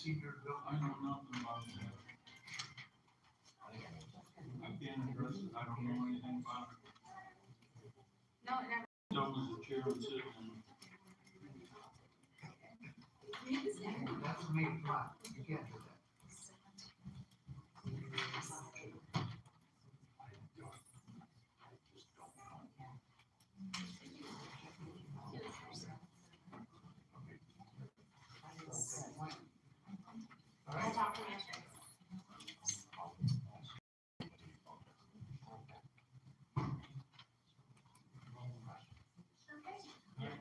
senior building? I know nothing about that. I can't address it, I don't know anything about it. No, it never. That was the chair was sitting and That's me, come on, you can't do that. All right, Talk to Mitch.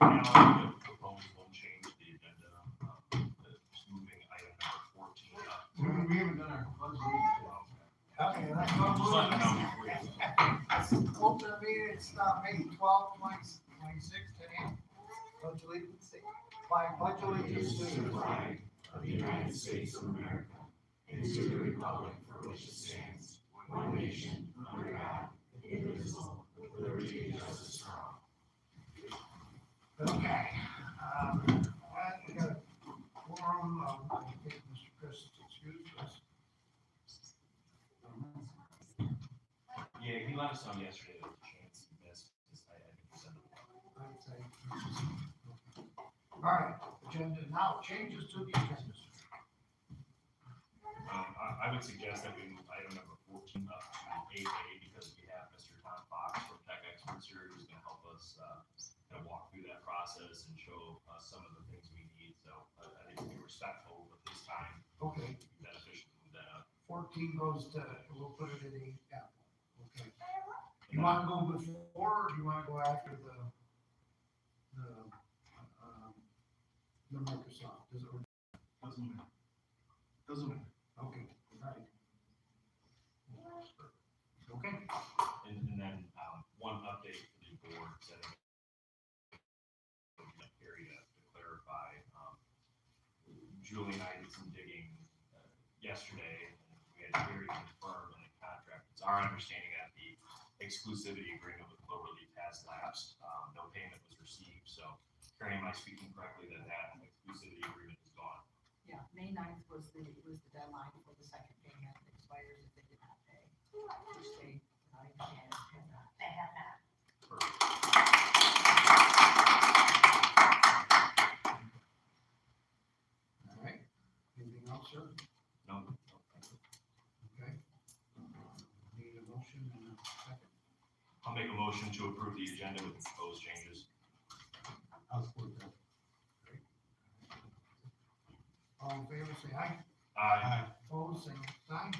Now, the proposal change the agenda, just moving item number 14 up. we haven't done our budget. okay, that's Just let them know what before you. we're open the meeting, it's not May 12, 26, 10 a.m. Pledge allegiance, flag pledge allegiance to the flag of the United States of America and to the republic for which it stands, one nation, under God, indivisible, with liberty and justice for all. Okay, we got a quorum, I think Mr. Chris is excused us. Yeah, he let us know yesterday that the chance he missed this night. I think he sent it. I'd say. All right, agenda, now changes to the agenda. I would suggest that we move item number 14 up to 8A because we have Mr. Tom Fox from Tech Experts here who's going to help us kind of walk through that process and show us some of the things we need. So I think we'll be respectful with his time. Okay, It'd be beneficial to move that up. 14 goes to, we'll put it at 8. Yeah. Okay. You want to go before or do you want to go after the Microsoft? Does it? Doesn't matter. Doesn't matter. Okay, all right. Okay. And then one update for the board setting area to clarify. Julie and I did some digging yesterday, and we had Gary confirm in the contract. It's our understanding that the exclusivity agreement with Cloverleaf has lapsed. No payment was received, so Karen, am I speaking correctly that that exclusivity agreement is gone? Yeah, May 9th was the deadline for the second payment. It expires if they did not pay, which they, I understand, have not. They have that. Perfect. All right. Anything else, sir? No. Okay. Need a motion and a second. I'll make a motion to approve the agenda with the proposed changes. I'll support that. Great. All in favor, say aye. Aye. Opposed, same sign.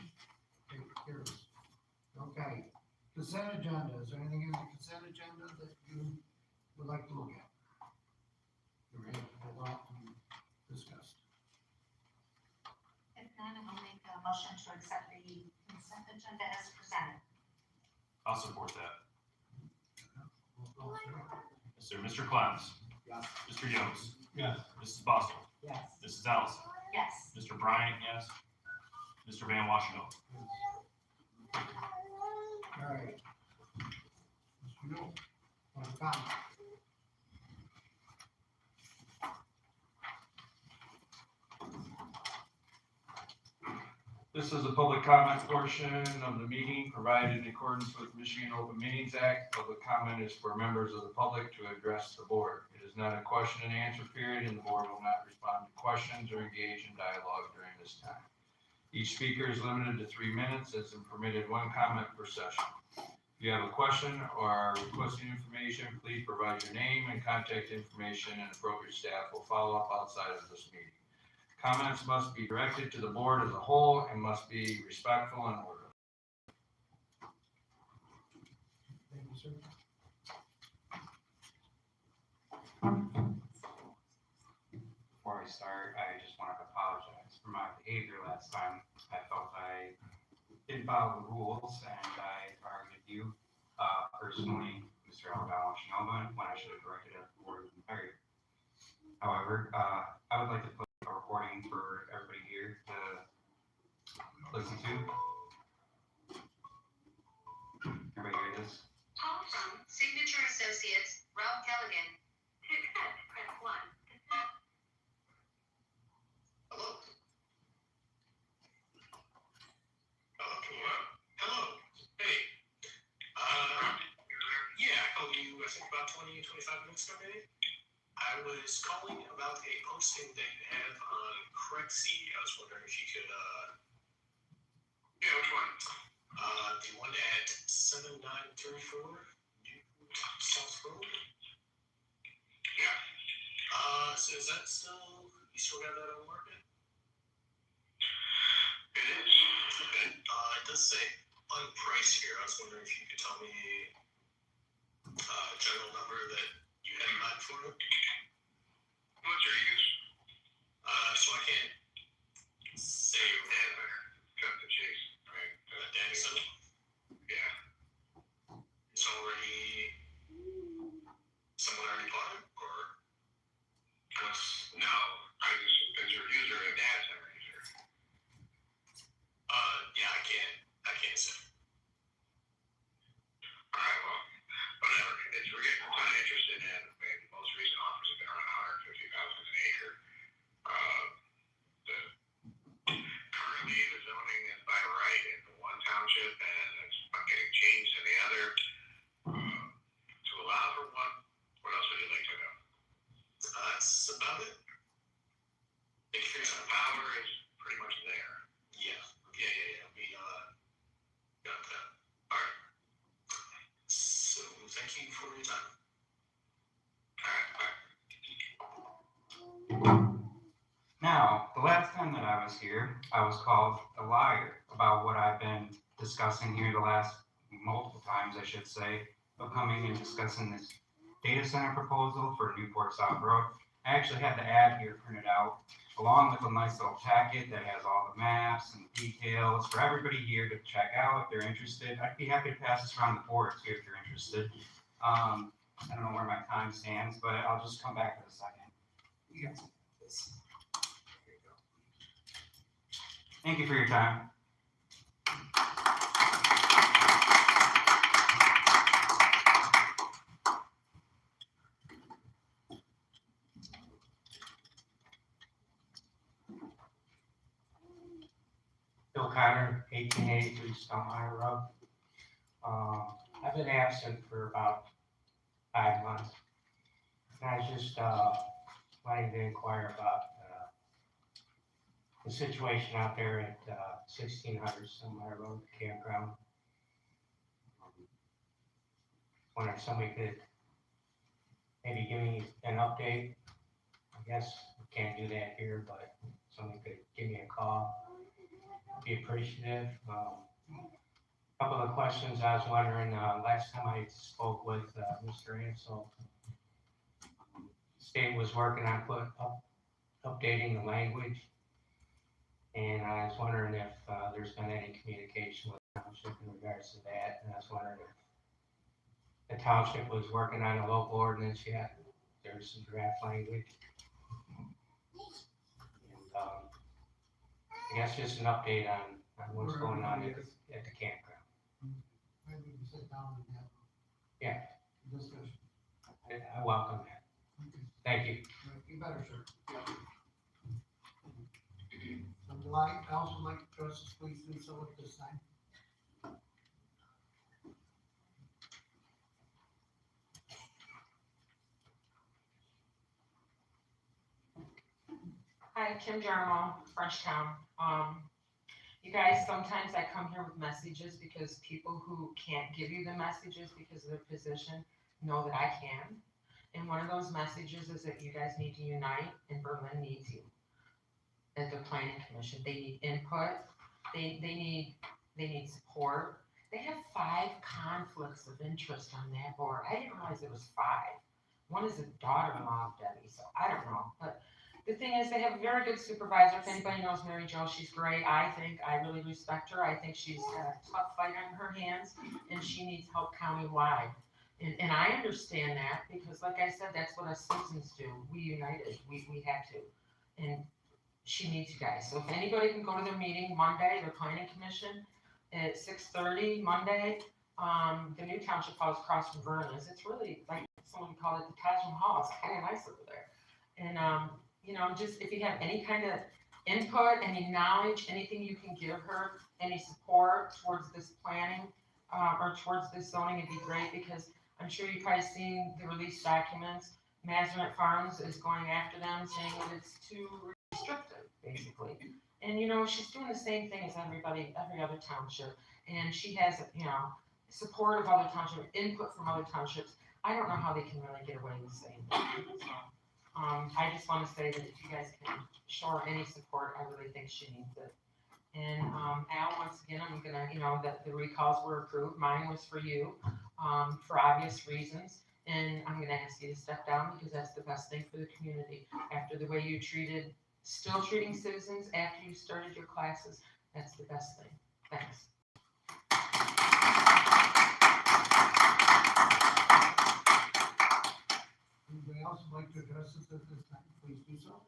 Okay, carries. Okay. Consent agenda. Is there anything in the consent agenda that you would like to look at? You're ready to hold off and discuss. If not, I'll make a motion to accept the consent agenda as presented. I'll support that. We'll go through. Yes, sir. Mr. Clowns. Yes. Mr. Yost. Yes. Mrs. Bostel. Yes. Mrs. Allison. Yes. Mr. Bryant, yes. Mr. Van Washington. All right. Mr. Yule, public comment. This is a public comment portion of the meeting provided in accordance with Michigan Open Meetings Act. Public comment is for members of the public to address the board. It is not a question and answer period, and the board will not respond to questions or engage in dialogue during this time. Each speaker is limited to 3 minutes and is permitted 1 comment per session. If you have a question or are requesting information, please provide your name and contact information, and appropriate staff will follow up outside of this meeting. Comments must be directed to the board as a whole and must be respectful and orderly. Thank you, sir. Before I start, I just want to apologize for my behavior last time. I felt I didn't follow the rules and I targeted you personally, Mr. Alabama Shinoma, when I should have directed at the board of entirety. However, I would like to put a recording for everybody here to listen to. Everybody hear this? Call from Signature Associates, Ralph Kelligan. To accept, press 1. Hello? about 20, 25 minutes ago, maybe. I was calling about a posting that you have on Crexy. I was wondering if you could, yeah, which one? The one at 7934 South Road. Yeah. So is that still, you still got that on the market? It is. Okay. It does say unpriced here. I was wondering if you could tell me general number that you had in mind for it. What's your use? So I can't say Dan cut the chase, right? Danny Simmel? Yeah. It's already, someone already bought it, or? No, is your user a data center user? Yeah, I can't say. Alright, well, whatever, we're getting kind of interested in, maybe most recent offers have been around 150,000 an acre. Currently, the zoning is by right in the one township, and it's getting changed in the other. To allow for one, what else would you like to know? That's about it. Increase in power is pretty much there. Yeah. We got that. All right. So thank you for your time. All right, bye. Now, the last time that I was here, I was called a liar about what I've been discussing here the last multiple times, I should say, of coming and discussing this data center proposal for Newport South Road. I actually had the ad here printed out, along with a nice little packet that has all the maps and details for everybody here to check out if they're interested. I'd be happy to pass this around the board too if you're interested. I don't know where my time stands, but I'll just come back in a second. You got this. There you go. Thank you for your time. Bill Connor, 1883 Stonemeyer Road. I've been absent for about 5 months. And I was just wanting to inquire about the situation out there at 1600 Stonemeyer Road campground. Wonder if somebody could maybe give me an update. I guess we can't do that here, but somebody could give me a call. Be appreciative. Couple of questions I was wondering, last time I spoke with Mr. Ansel, state was working on updating the language, and I was wondering if there's been any communication with the township in regards to that, and I was wondering if the township was working on a local ordinance yet. There's some draft language. And I guess just an update on what's going on at the campground. Maybe we can sit down and have Yeah. a discussion. I welcome that. Okay. Thank you. You better, sir. I also like to address this, please do so at this time. Hi, Kim Jarmo, Frenchtown. You guys, sometimes I come here with messages because people who can't give you the messages because of their position know that I can. And one of those messages is that you guys need to unite and Berlin needs you. At the planning commission, they need input, they need support. They have 5 conflicts of interest on that board. I didn't realize it was 5. One is a daughter-in-law of Debbie, so I don't know, but the thing is, they have a very good supervisor. If anybody knows Mary Jo, she's great. I really respect her. I think she's got a tough fight on her hands, and she needs help countywide. And I understand that, because like I said, that's what us citizens do. We united, we have to. And she needs you guys. So if anybody can go to their meeting Monday, their planning commission, at 6:30 Monday, the new township house across from Vernon's. It's really, like someone called it the Taj Mahal. It's kind of nice over there. And, you know, just if you have any kind of input, any knowledge, anything you can give her, any support towards this planning, or towards this zoning, it'd be great, because I'm sure you've probably seen the release documents. Mazarette Farms is going after them, saying that it's too restrictive, basically. And, you know, she's doing the same thing as everybody, every other township. And she has, you know, support of other townships, input from other townships. I don't know how they can really get away with saying that. So, I just want to say that if you guys can show her any support, I really think she needs it. And, Al, once again, I'm gonna, you know, that the recalls were approved. Mine was for you, for obvious reasons. And I'm gonna ask you to step down because that's the best thing for the community. After the way you treated, still treating citizens after you started your classes, that's the best thing. Thanks. Anybody else would like to address us at this time, please do so.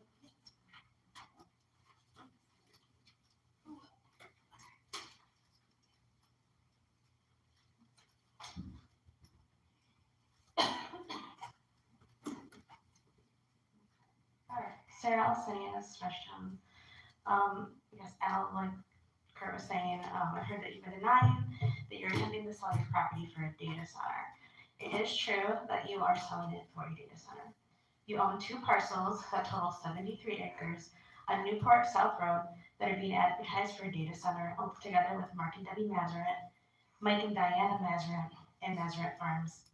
Alright, Sarah Alcinius, Frenchtown. I guess Al, like Kurt was saying, I heard that you've been denying that you're attempting to sell your property for a data center. It is true that you are selling it for a data center. You own 2 parcels that total 73 acres on Newport South Road that are being advertised for a data center, all together with Mark and Debbie Mazarette, Mike and Diana Mazarette, and Mazarette Farms.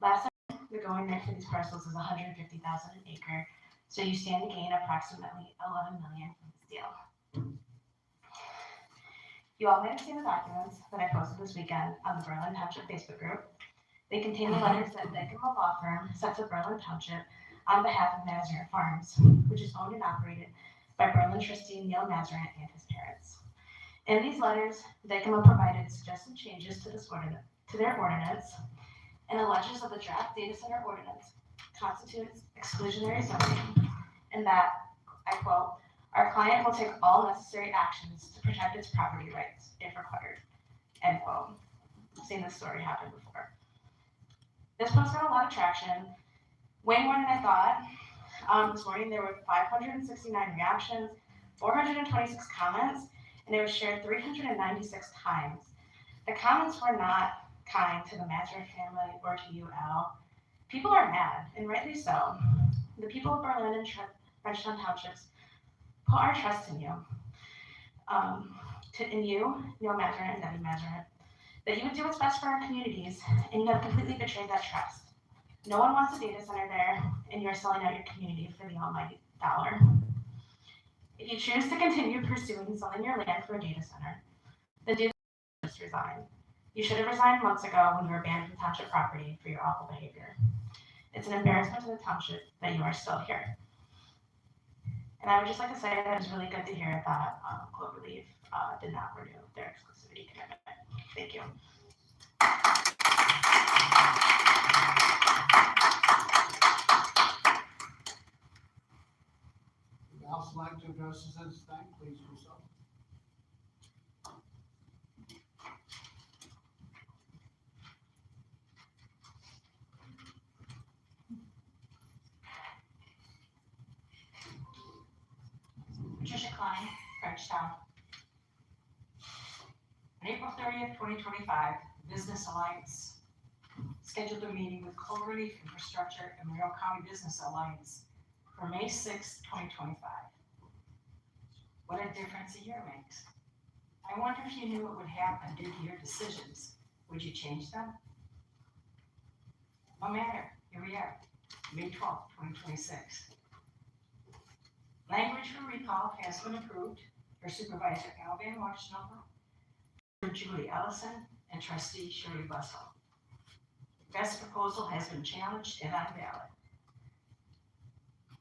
Last time, the going rate for these parcels is $150,000 an acre. So you stand to gain approximately $11 million from this deal. You all may have seen the documents that I posted this weekend on the Berlin Township Facebook group. They contain the letters that Deckham Law Firm sent to Berlin Township on behalf of Mazarette Farms, which is owned and operated by Berlin trustee Neil Mazarette and his parents. In these letters, Deckham provided suggested changes to their ordinance and alleges that the draft data center ordinance constitutes exclusionary zoning, and that, I quote, "Our client will take all necessary actions to protect its property rights if required," end quote. I've seen this story happen before. This post got a lot of traction, way more than I thought. This morning there were 569 reactions, 426 comments, and it was shared 396 times. The comments were not kind to the Mazarette family or to you, Al. People are mad, and rightly so. The people of Berlin and Frenchtown Townships put our trust in you, in you, Neil Mazarette and Debbie Mazarette, that you would do what's best for our communities, and you have completely betrayed that trust. No one wants a data center there, and you're selling out your community for the almighty dollar. If you choose to continue pursuing selling your land for a data center, then do just resign. You should have resigned months ago when you were banned from township property for your awful behavior. It's an embarrassment to the township that you are still here. And I would just like to say that it was really good to hear that Cloverleaf did not renew their exclusivity commitment. Thank you. Would else like to address us at this time, please do so. Patricia Klein, Frenchtown. On April 30th, 2025, Business Alliance scheduled a meeting with Cloverleaf Infrastructure and Monroe County Business Alliance for May 6th, 2025. What a difference a year makes. I wonder if you knew what would happen due to your decisions. Would you change them? No matter, here we are, May 12th, 2026. Language for recall has been approved for Supervisor Al Van Washington, for Julie Ellison, and Trustee Shirley Bussell. Best proposal has been challenged and on ballot.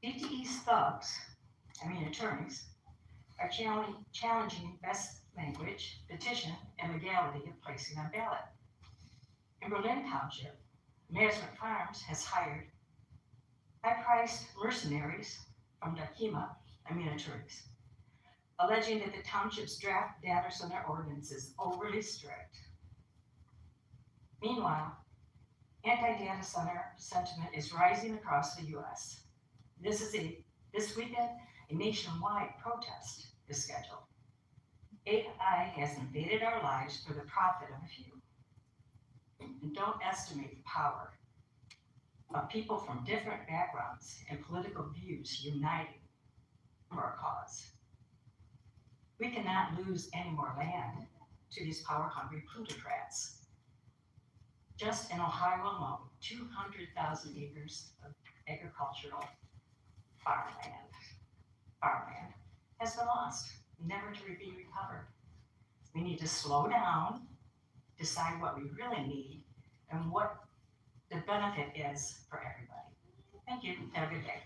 DTE's attorneys, are challenging best language, petition, and legality of placing on ballot. In Berlin Township, Mazarette Farms has hired high-priced mercenaries from Dakima attorneys, alleging that the township's draft data center ordinance is overly strict. Meanwhile, anti-data center sentiment is rising across the U.S. This weekend, a nationwide protest is scheduled. AI has invaded our lives for the profit of a few. And don't estimate the power of people from different backgrounds and political views uniting for a cause. We cannot lose any more land to these power-hungry plutocrats. Just in Ohio alone, 200,000 acres of agricultural farmland has been lost, never to be recovered. We need to slow down, decide what we really need, and what the benefit is for everybody. Thank you. Have a good day.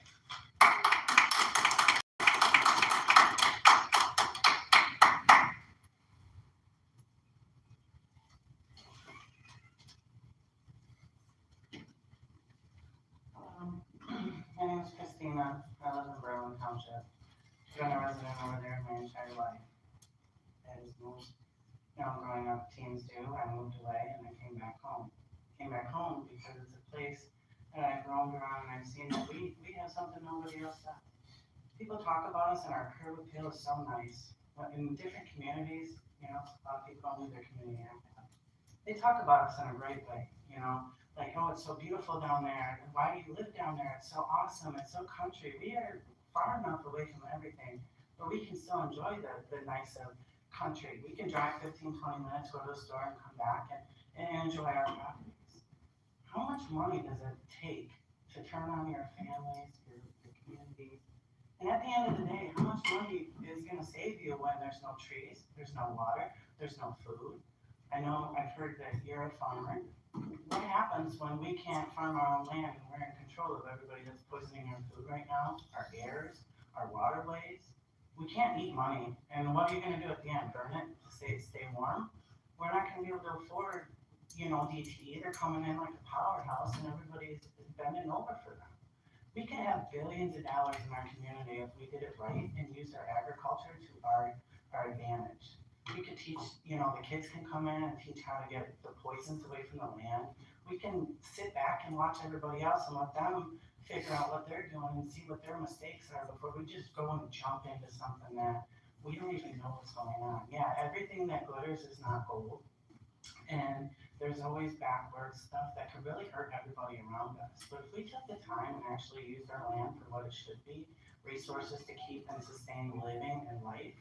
My name is Christina. I live in Berlin Township. Been a resident over there my entire life. As most growing up teens do, I moved away and I came back home. Came back home because it's a place that I've roamed around and I've seen that we have something nobody else does. People talk about us and our curb appeal is so nice. But in different communities, a lot of people don't leave their community active. They talk about us in a great way, like, oh, it's so beautiful down there. Why do you live down there? It's so awesome. It's so country. We are far enough away from everything, but we can still enjoy the nice of country. We can drive 15, 20 minutes, go to the store and come back and enjoy our properties. How much money does it take to turn on your families, your communities? And at the end of the day, how much money is going to save you when there's no trees, there's no water, there's no food? I know I've heard that you're a farmer. What happens when we can't farm our own land and we're in control of everybody that's poisoning our food right now, our airs, our waterways? We can't eat money. And what are you going to do at the end? Burn it to stay warm? We're not going to be able to afford, DTE. They're coming in like a powerhouse and everybody's bending over for them. We could have billions of dollars in our community if we did it right and use our agriculture to our advantage. We could teach, the kids can come in and teach how to get the poisons away from the land. We can sit back and watch everybody else and let them figure out what they're doing and see what their mistakes are before we just go and jump into something that we don't even know what's going on. Yeah, everything that glitters is not gold. And there's always backwards stuff that could really hurt everybody around us. But if we took the time and actually used our land for what it should be, resources to keep and sustain living and life,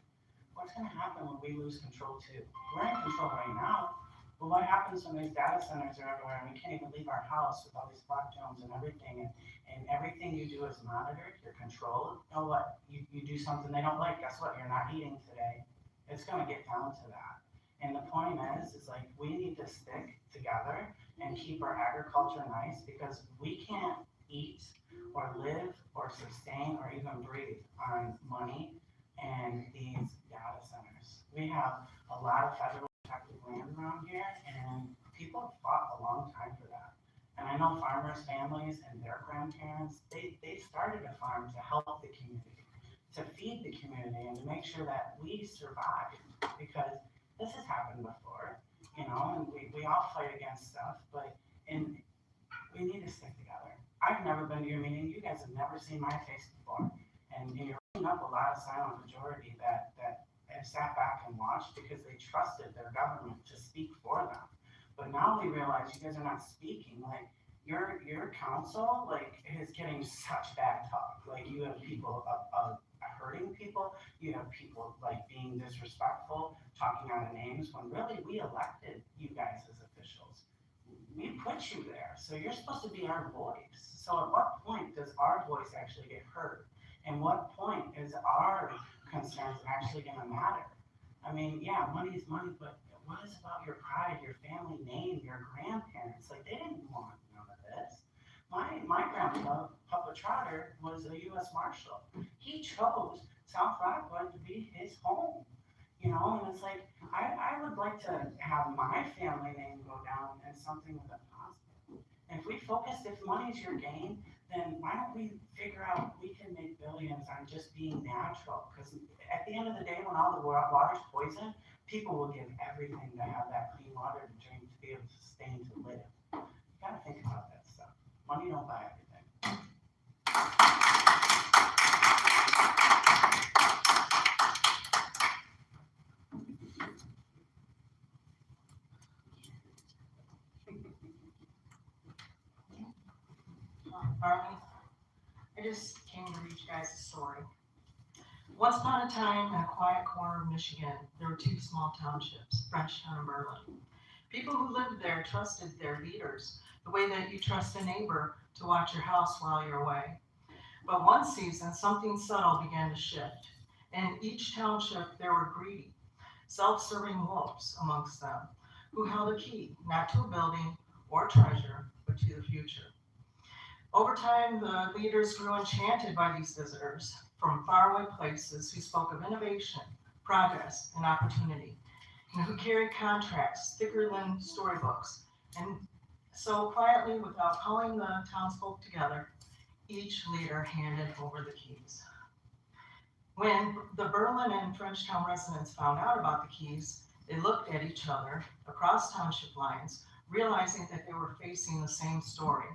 what's going to happen when we lose control too? We're in control right now, but what happens when these data centers are everywhere and we can't even leave our house with all these block zones and everything, and everything you do is monitored, you're controlled? You know what? You do something they don't like, guess what? You're not eating today. It's going to get down to that. And the point is like we need to stick together and keep our agriculture nice because we can't eat or live or sustain or even breathe on money and these data centers. We have a lot of federal protected land around here and people have fought a long time for that. And I know farmers' families and their grandparents, they started a farm to help the community, to feed the community and to make sure that we survive because this has happened before, and we all fight against stuff, and we need to stick together. I've never been to your meeting. You guys have never seen my face before. And you're bringing up a lot of silent majority that have sat back and watched because they trusted their government to speak for them. But now we realize you guys are not speaking. Like your council, is getting such bad talk. Like you have people hurting people. You have people being disrespectful, talking out of names when really we elected you guys as officials. We put you there, so you're supposed to be our voice. So at what point does our voice actually get heard? And what point is our concerns actually going to matter? I mean, yeah, money is money, but what is about your pride, your family name, your grandparents? They didn't want none of this. My grandpa, Papa Trotter, was a U.S. Marshal. He chose South Rockwood to be his home, and it's I would like to have my family name go down as something with a positive. And if we focus, if money's your game, then why don't we figure out we can make billions on just being natural? Because at the end of the day, when all the water's poison, people will give everything to have that clean water to drink, to be able to sustain, to live. You gotta think about that stuff. Money don't buy everything. Harley. I just came to read you guys a story. Once upon a time, in a quiet corner of Michigan, there were two small townships, Frenchtown and Berlin. People who lived there trusted their leaders, the way that you trust a neighbor to watch your house while you're away. But one season, something subtle began to shift. In each township, there were greedy, self-serving wolves amongst them, who held a key, not to a building or treasure, but to the future. Over time, the leaders grew enchanted by these visitors from faraway places who spoke of innovation, progress, and opportunity, and who carried contracts thicker than storybooks. And so quietly, without calling the townsfolk together, each leader handed over the keys. When the Berlin and Frenchtown residents found out about the keys, they looked at each other across township lines, realizing that they were facing the same story.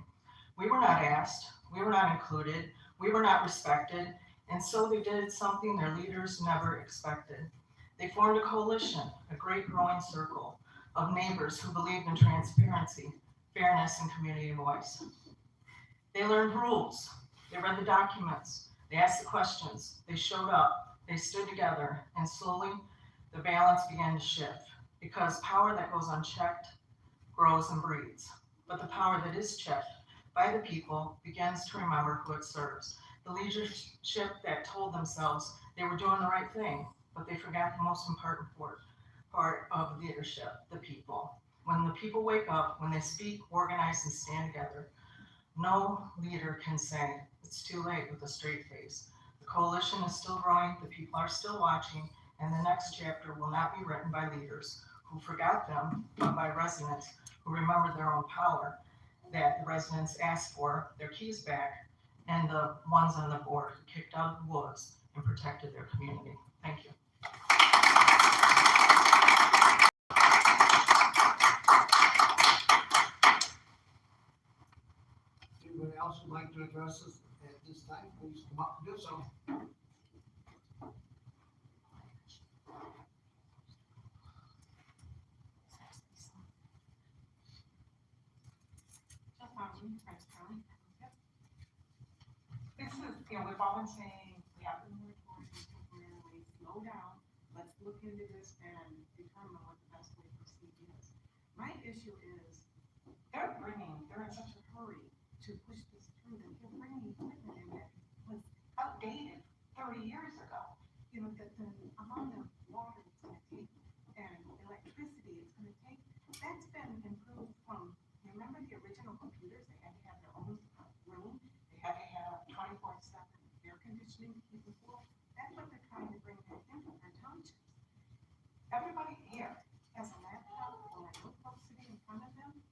We were not asked, we were not included, we were not respected, and so they did something their leaders never expected. They formed a coalition, a great growing circle of neighbors who believed in transparency, fairness, and community voice. They learned rules, they read the documents, they asked the questions, they showed up, they stood together, and slowly the balance began to shift, because power that goes unchecked grows and breeds. But the power that is checked by the people begins to remember who it serves. The leadership that told themselves they were doing the right thing, but they forgot the most important part of leadership, the people. When the people wake up, when they speak, organize, and stand together, no leader can say it's too late with a straight face. The coalition is still growing, the people are still watching, and the next chapter will not be written by leaders who forgot them, but by residents who remember their own power, that the residents asked for their keys back, and the ones on the board who kicked out the wolves and protected their community. Thank you. Anyone else would like to address us at this time, please come up and do so. Frenchtown. This is, we've all been saying, we have the moratorium temporarily, slow down, let's look into this and determine what the best way to proceed is. My issue is, they're in such a hurry to push this through, that they're bringing equipment in that was outdated 30 years ago. The amount of water it's gonna take and electricity it's gonna take, that's been improved from, remember the original computers, they had to have their own room, they had to have 24/7 air conditioning to keep it cool. That's what they're trying to bring back into our townships. Everybody here has a laptop or a notebook sitting in front of them.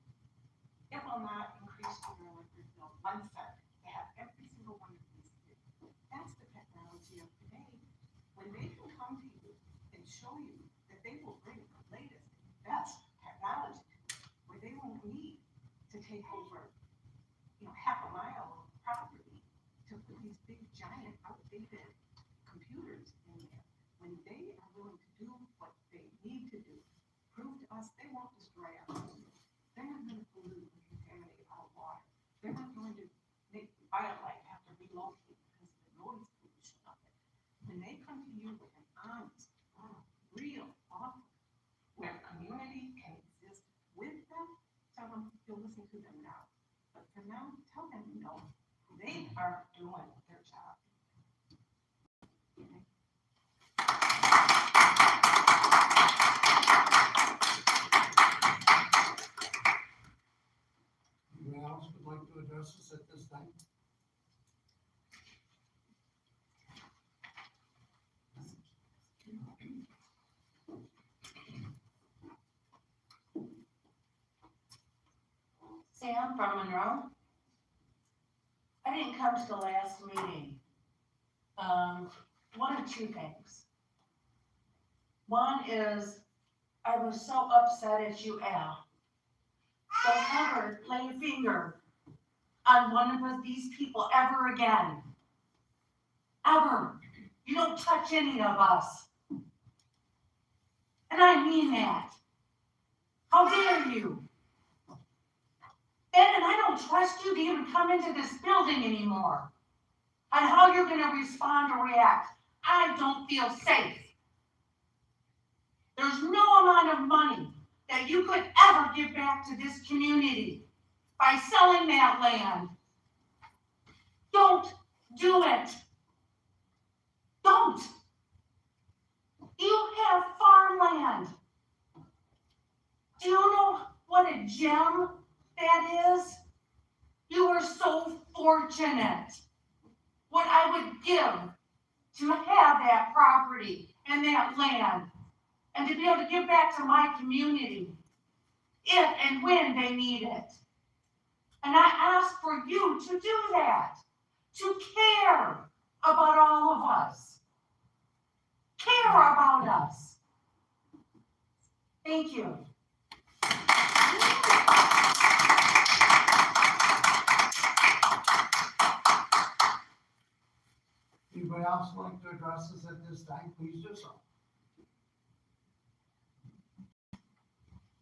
It will not increase your electric bill 1 cent to have every single one of these here. That's the technology of today. When they can come to you and show you that they will bring the latest, best technology, where they won't need to take over, half a mile of property to put these big, giant, outdated computers in there. When they are willing to do what they need to do, prove to us they won't destroy our community. They're not going to pollute and contaminate our water. They're not going to make wildlife have to relocate because of the noise pollution of it. When they come to you with an honest, real offer where community can exist with them, tell them you'll listen to them now. But for now, tell them no, they aren't doing their job. Anyone else would like to address us at this time? Sam from Monroe. I didn't come to the last meeting. One of two things. One is, I was so upset at you, Al. Don't ever lay a finger on one of these people ever again. Ever. You don't touch any of us. And I mean that. How dare you? And I don't don't trust you to even come into this building anymore. On how you're gonna respond or react. I don't feel safe. There's no amount of money that you could ever give back to this community by selling that land. Don't do it. Don't. You have farmland. Do you know what a gem that is? You are so fortunate. What I would give to have that property and that land and to be able to give back to my community if and when they need it. And I ask for you to do that, to care about all of us. Care about us. Thank you. Anybody else like to address us at this time, please do so.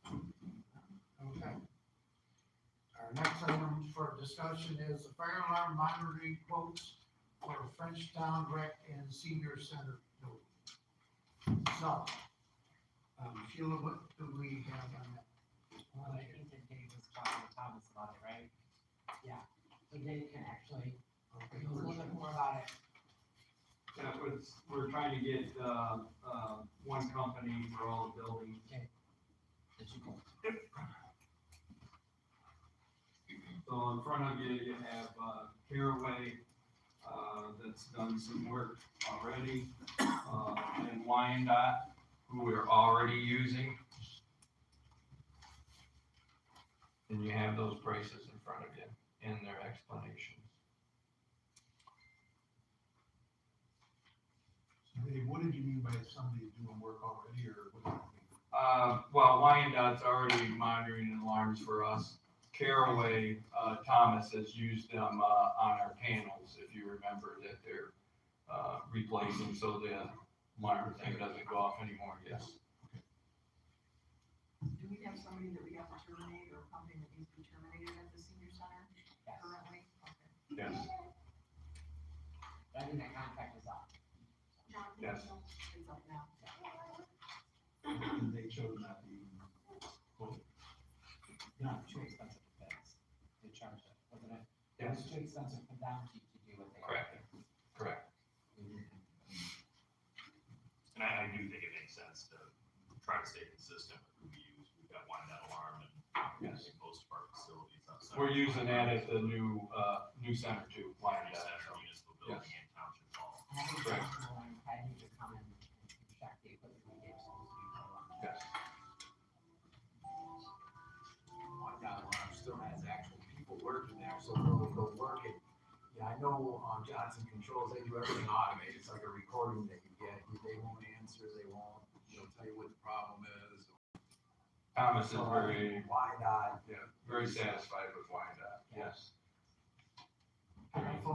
Okay. Our next item for discussion is the fire alarm monitoring quotes for Frenchtown Rec and Senior Center building. So, Sheila, what do we have on that? Well, I think that Dave was talking to Thomas about it, right? Yeah, so Dave can actually, do a little bit more about it. Yeah, we're trying to get, one company for all the buildings. Did you go? So in front of you, you have, Caraway, that's done some work already, And Wyandotte, who we're already using. And you have those prices in front of you and their explanations. Dave, what did you mean by somebody doing work already, or what do you mean? Well, Wyandotte's already monitoring alarms for us. Caraway, Thomas has used them, on our panels, if you remember that they're, replacing, so the alarm thing doesn't go off anymore, yes. Do we have somebody that we have to terminate or something that needs to be terminated at the senior center currently? Okay. Yes, I think that contract is up. yes. It's up now. They chose not to even quote. No, too expensive for feds. They charged it, wasn't it? It Yes, was too expensive for them to do what they. correct, correct. And I do think it makes sense to try to stay consistent with who we use. We've got one net alarm and Yes. most of our facilities outside. We're using that at the new center too, Wyandotte. Center, municipal building and township hall. And I think Correct. I need to come and check the equipment we gave some people. Yes. Wyandotte Alarm still has actual people working there, so they'll go work it. Yeah, I know, Johnson Controls, they do everything automated, it's like a recording that you get, they won't answer, they won't, tell you what the problem is. Thomas is very, Wyandotte, very satisfied with Wyandotte, yes. I think it's a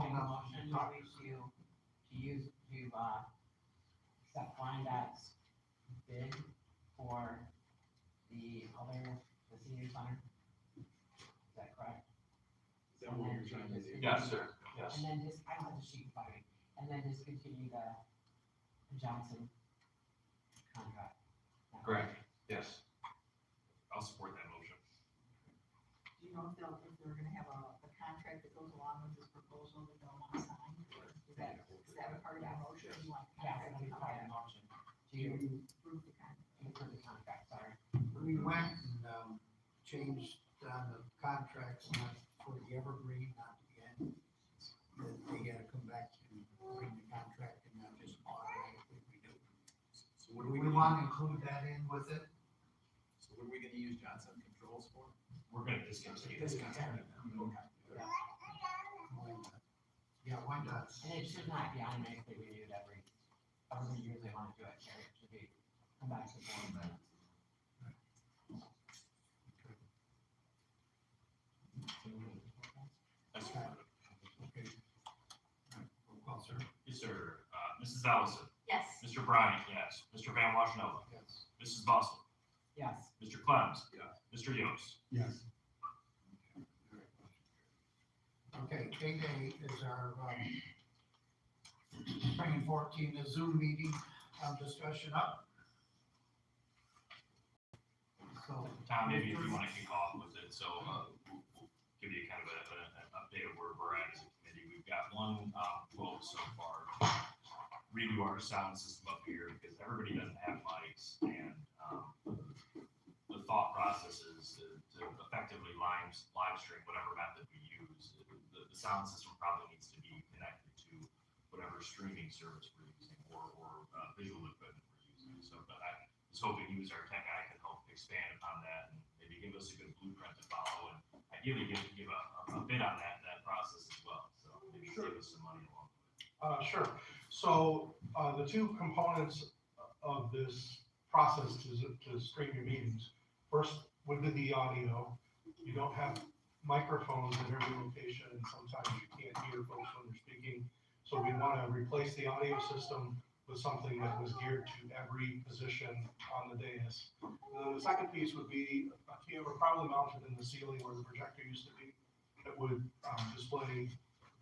motion to use, accept Wyandotte's bid for the senior center. Is that correct? Is that what you're trying to do? Yes, sir, yes. And then just, I have the sheet in front of me, and then discontinue the Johnson contract. Correct, yes. I'll support that motion. Do you know if they're gonna have a contract that goes along with this proposal that they'll want to sign? Or is that a part of the motion? You want the Yeah, contract that'd be to come part of back? the motion. To Approve the contract. approve the contract, sorry. We went and, changed on the contracts, not for the evergreen, not the end. That they gotta come back and bring the contract and not just automatically renew. So what Do are we we want to include that in with it? So what are we gonna use Johnson Controls for? We're gonna discontinue this contract. Yeah, why not? And it should not be automatically renewed every year they want to do it, Carrie. It should be, come back to the board, but. I support it. Okay. Roll call, sir. Yes, sir. Mrs. Allison, Yes. Mr. Bryant, yes. Mr. Van Washenova, Yes. Mrs. Boswell, Yes. Mr. Clems. Yes. Mr. Yost. Yes. Okay, 8A is our, spring and 14, the Zoom meeting, discussion up. So, Tom, maybe if you want to kick off with it, so we'll give you kind of an update of where we're at as a committee. We've got one quote so far, redo our sound system up here because everybody doesn't have mics, and the thought process is to effectively live stream whatever method we use. The sound system probably needs to be connected to whatever streaming service we're using or visual equipment we're using. So, but I was hoping you as our tech guy could help expand upon that and maybe give us a good blueprint to follow and ideally give a bid on that process as well. So maybe save us some money along the way. Sure. So the two components of this process to stream your meetings, first would be the audio. You don't have microphones in every location, and sometimes you can't hear folks when they're speaking. So we want to replace the audio system with something that was geared to every position on the dais. And then the second piece would be a camera probably mounted in the ceiling where the projector used to be that would display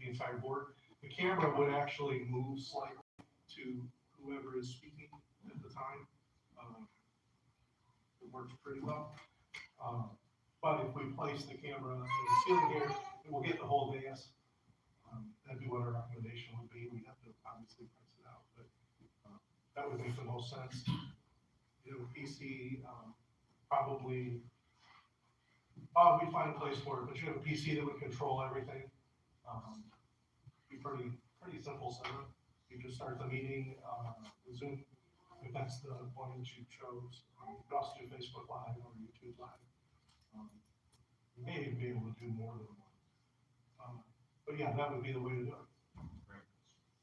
the entire board. The camera would actually move slightly to whoever is speaking at the time. It works pretty well. But if we place the camera in the ceiling here, it will get the whole dais. That'd be what our recommendation would be. We'd have to obviously price it out, but that would make the most sense. You know, PC, probably, we'd find a place for it, but you have a PC that would control everything. Be pretty simple setup. You just start the meeting, Zoom, if that's the one that you chose. You could also do Facebook Live or YouTube Live. You may even be able to do more than one. But yeah, that would be the way to do it. Great.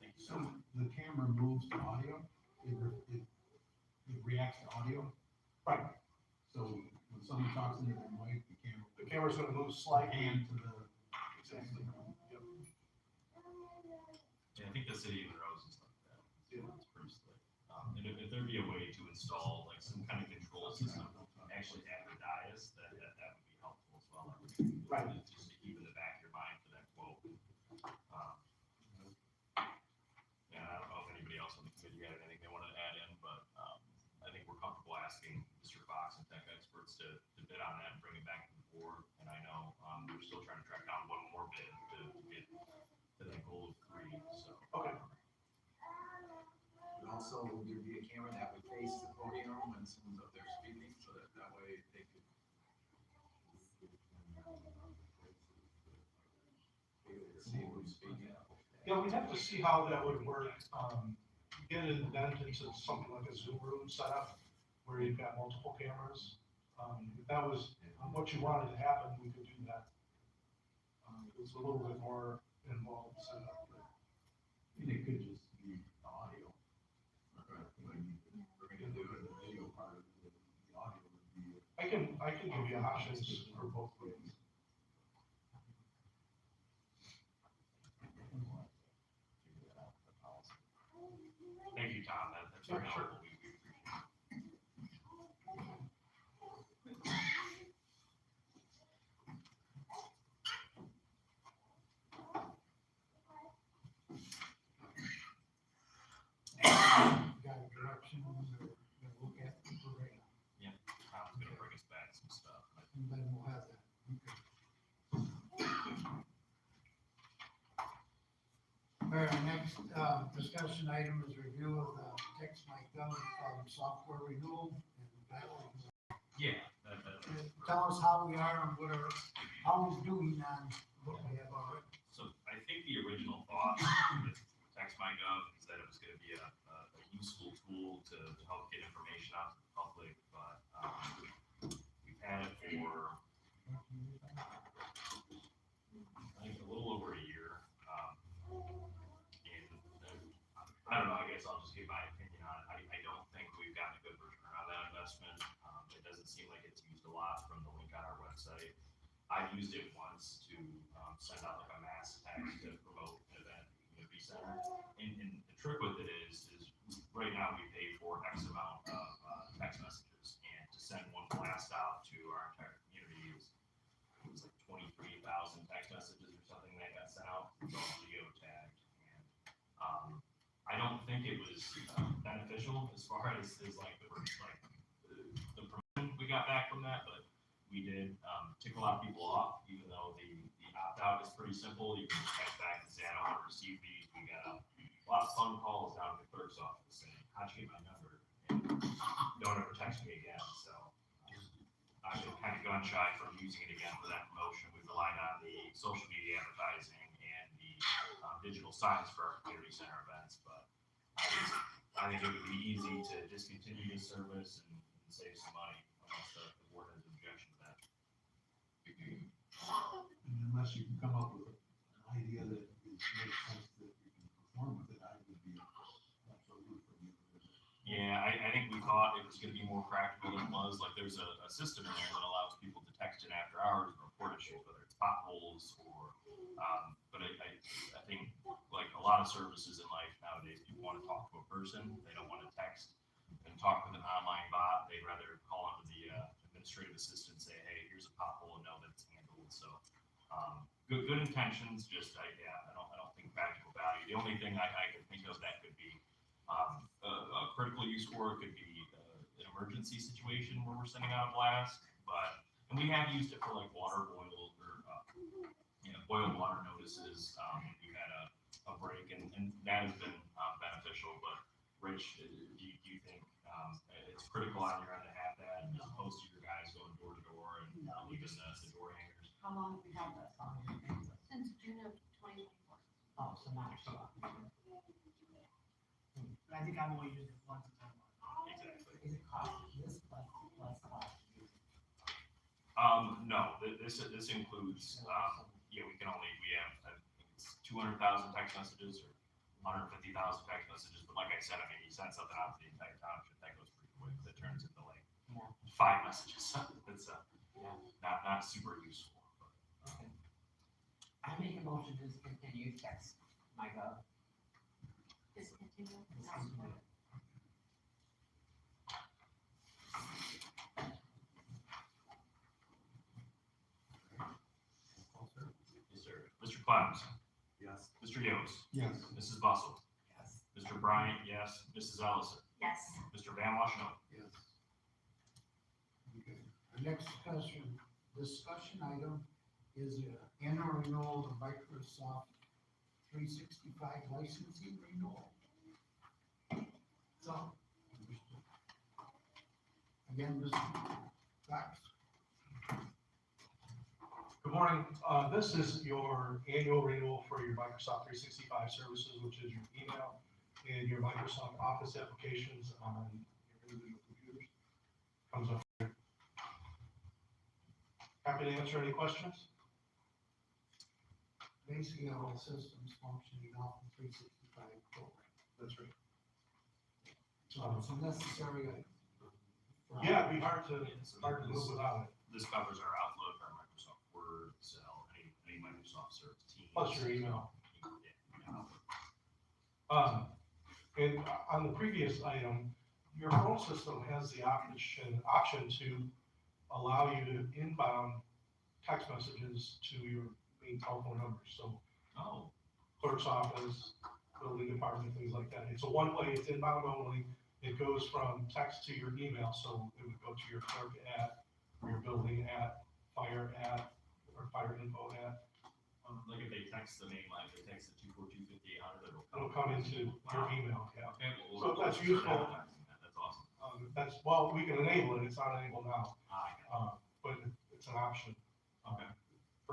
Thank you So so much. the camera moves to audio, it reacts to audio? Right. So when someone talks into their mic, The camera's gonna move slightly. pan to the. Exactly. Yep. Yeah, I think the city of Monroe's is like that. Yeah, it's pretty slick. And if there'd be a way to install like some kind of control system actually at the dais, that would be helpful as well. Right. Just to keep in the back of your mind for that quote. Yeah, I don't know if anybody else on the committee had anything they wanted to add in, but I think we're comfortable asking Mr. Fox and tech experts to bid on that and bring it back to the board. And I know we're still trying to track down one more bid to get to that goal of 3. So. Okay. And also, there'd be a camera that would face the podium when someone's up there speaking, so that way they could. See who's speaking. Yeah, we'd have to see how that would work. Get it then into something like a Zoom room setup where you've got multiple cameras. If that was what you wanted to happen, we could do that. It's a little bit more involved setup. But And it could just be audio. We're gonna do it in the video part of the audio would be. I can give you options for both ways. Thank you, Tom. That's very helpful. We appreciate it. got a direction, we're gonna look at the parade, Yeah, Tom's gonna bring us back some stuff. and then we'll have that. Okay. All right, our next, discussion item is review of the text my gov, software renewal and battle. Yeah. Tell us how we are and how we're doing on what we have already. So I think the original thought with TextMyGov is that it was gonna be a useful tool to help get information out to the public, but we've had it for I think a little over a year. And I don't know, I guess I'll just give my opinion on it. I don't think we've gotten a good return on that investment. It doesn't seem like it's used a lot from the link on our website. I've used it once to send out like a mass text to promote an event at the community center. And the trick with it is right now we pay for X amount of text messages, and to send one blast out to our entire community it was like 23,000 text messages or something like that all geotagged. And, I don't think it was beneficial as far as like the promotion we got back from that, but we did tick a lot of people off, even though the opt-out is pretty simple. You can just text back and say, I don't want to receive these. We got a lot of phone calls down at the clerk's office saying, how'd you get my number? And don't ever text me again. So I've been kind of gun shy from using it again for that promotion. We relied on the social media advertising and the digital signs for our community center events, but I think it would be easy to discontinue this service and save some money unless the board has an objection to that. Unless you can come up with an idea that makes sense that you can perform with it, I would be absolutely for you. Yeah, I think we thought it was gonna be more practical than it was. Like, there's a system in there that allows people to text in after hours and report issues, whether it's potholes or, but I think, like a lot of services in life nowadays, people wanna talk to a person, they don't wanna text and talk with an online bot. They'd rather call into the administrative assistant and say, hey, here's a pothole, and know that it's handled. So, good intentions, just, I don't think practical value. The only thing I can think of that could be a critical use for it could be an emergency situation where we're sending out a blast, and we have used it for like water boil or boiled water notices. We had a break, and that has been beneficial. But Rich, do you think it's critical on your end to have that, as opposed to your guys going door to door and leaving the door hangers? How long have we had that on? Since June of 2024. Oh, so not so long. I think I've only used it once a time. Exactly. Is it cost this plus cost? No, this includes, we have, I think it's 200,000 text messages or 150,000 text messages, but like I said, I mean, you send something out to the entire township, that goes pretty quick, that turns into like 5 messages. It's not super useful. Okay. I make a motion to discontinue text, my God. Discontinue. Discontinue. Yes, sir. Mr. Clowns. Yes. Mr. Yost. Yes. Mrs. Bustle. Yes. Mr. Bryant, yes. Mrs. Ellison. Yes. Mr. Van Washington. Yes. Okay. Our next discussion item is annual renewal of Microsoft 365 licensing renewal. So, again, Mr. Fox. Good morning. This is your annual renewal for your Microsoft 365 services, which is your email and your Microsoft Office applications on your individual computers. Comes up here. Happy to answer any questions. Basically, all systems functioning off the 365 program. That's right. It's a necessary item. Yeah, it'd be hard to move without it. This covers our Outlook, our Microsoft Word, Excel, any Microsoft Service Teams. Plus your email. Yeah. And on the previous item, your phone system has the option to allow you to inbound text messages to your main telephone numbers. So, clerk's office, building department, things like that. It's a one-way, it's inbound only. It goes from text to your email, so it would go to your clerk at, or your building at, fire at, or fire info at. Like if they text the main line, if they text the 242-5800, It'll come into your email, yeah. Okay, So that's useful. That's awesome. Well, we can enable it, it's not enabled now, Ah, but it's an option. okay.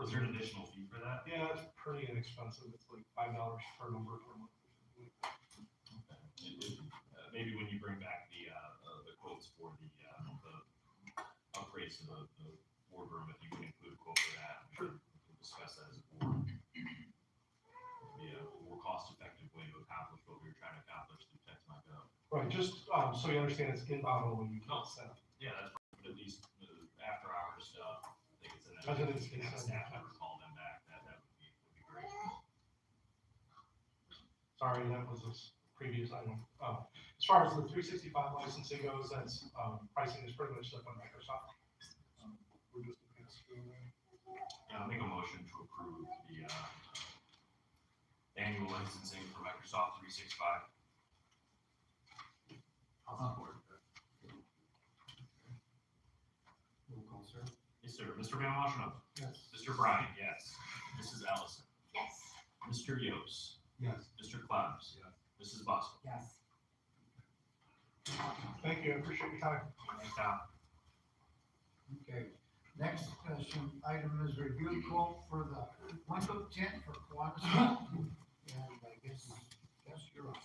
Is there an additional fee for that? Yeah, it's pretty inexpensive, it's like $5 per number per month. Okay. Maybe when you bring back the quotes for the upgrades to the boardroom, if you can include a quote for that, we can discuss that as a board. Be a more cost-effective way to accomplish what we were trying to accomplish through text.gov. Right, just so you understand, it's inbound only, you can't send. Yeah, that's perfect, but at least after hours stuff, I think it's in there. Residents If you can have send staff that. ever call them back, that would be great. Sorry, that was a previous item. As far as the 365 licensing goes, that's pricing is pretty much set by Microsoft. We're just gonna pass through that. Yeah, I'll make a motion to approve the annual licensing for Microsoft 365. I'll support that. Roll call, sir. Yes, sir. Mr. Van Washington. Yes. Mr. Bryan, yes. Mrs. Ellison. Yes. Mr. Yost. Yes. Mr. Klebs. Yes. Mrs. Boswell. Yes. Thank you, I appreciate your time. Thanks, Tom. Okay, next item is review quote for the window tint for Kiwanis. And I guess you're up.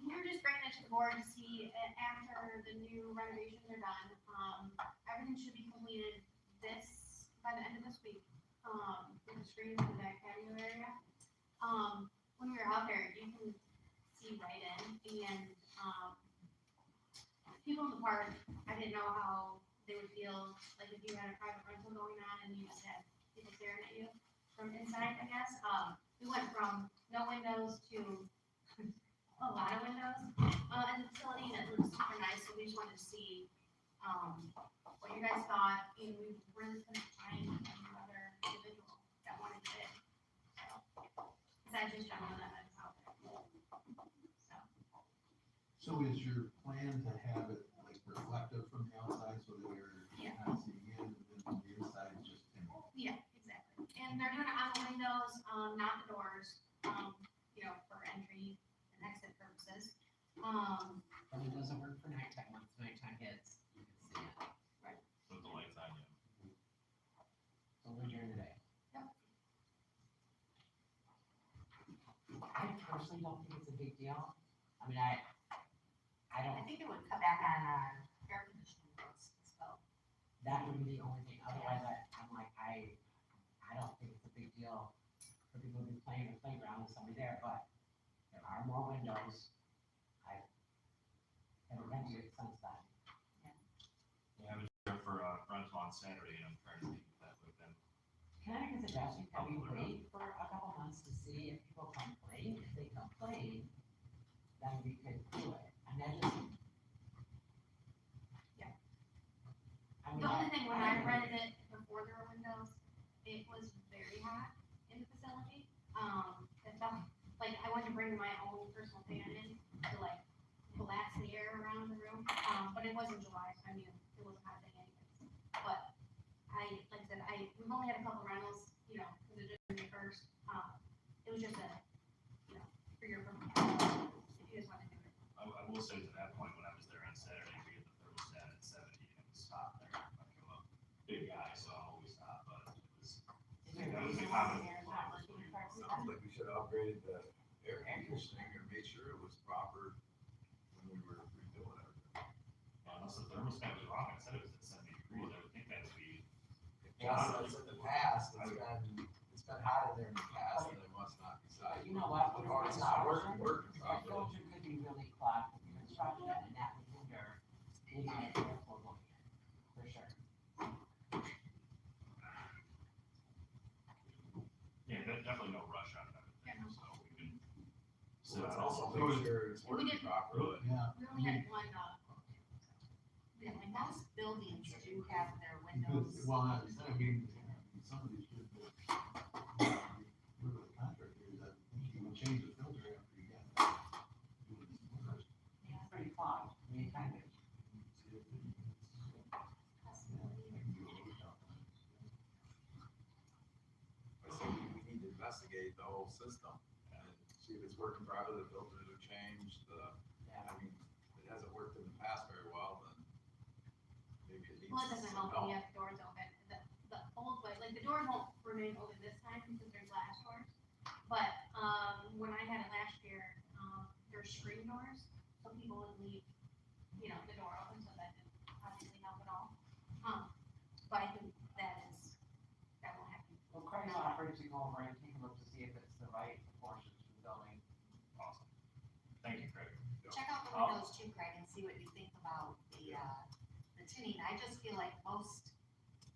We were just bringing it to the board to see after the new renovations are done, everything should be completed by the end of this week. With the screens in the back patio area. When we were out there, you can see right in and, people in the park, I didn't know how they would feel, like if you had a private rental going on and you just had people staring at you from inside, I guess. We went from no windows to a lot of windows, in the facility, and it looks super nice, so we just wanted to see, what you guys thought, and we really couldn't find another individual that wanted it. So, besides just general that is out there. So is your plan to have it like reflective from the outside so that you're Yeah. not seeing in, and then from the inside it's just in? Yeah, exactly. And they're doing it on the windows, not the doors, for entry and exit purposes. But it doesn't work for nighttime. Once nighttime hits, you can see it. With the lights on, yeah. Only during the day. Yep. I personally don't think it's a big deal. I mean, I don't, I think it would cut back on our air conditioning bills as well. that would be the only thing. Otherwise, I'm like, I don't think it's a big deal for people to be playing in the playground with somebody there, but there are more windows. I've never been to it since then. Yeah, I was there for Frenchtown on Saturday, and I'm trying to think if that would have been. Can I make a suggestion? Can we wait for a couple months to see if people come play? If they come play, then we could do it. And that just. Yeah. I mean, The only thing, when I rented it before there were windows, it was very hot in the facility. It felt like I wanted to bring my own personal fan in to like blast the air around the room. But it wasn't July, so I mean, it was a hot day anyways. But like I said, we've only had a couple rentals, because it just was the first. It was just for your purpose, if you guys want to do it. I will say to that point, when I was there on Saturday, we had the thermostat at 70 and it was hot there. I'm a big guy, so I'm always hot, but it was. That was a common. Sounds like we should have upgraded the air conditioning and made sure it was proper when we were redoing everything. Unless the thermostat was wrong, I said it was at 70 degrees, I would think that would be. Yeah, so it's in the past, it's been hot in there in the past, and it must not be But side. you know what? Or it's not working Our properly. filter could be really clogged with construction, and that would hinder any kind of airflow going in, for sure. Yeah, definitely no rush on it, so we can. So let's also make sure it's We working didn't- properly. Yeah. We only had one, Most buildings do have their Because, windows. well, I mean, some of these should, with the contractors, that you would change the filter after you get. It's pretty clogged, I mean, kind of. I say we need to investigate the whole system and see if it's working properly, the filters are changed, I mean, it hasn't worked in the past very well, then maybe it needs. well, it doesn't some help when you have the doors open. The old way, like the doors won't remain open this time because they're glass doors. But, when I had it last year, they're screen doors, so people would leave, the door open, so that didn't obviously help at all. But I think that won't happen. Well, Craig's offered to go over and take a look to see if it's the right proportions for the building. Awesome. Thank you, Craig. Check out the windows too, Craig, and see what you think about the tinning. I just feel like most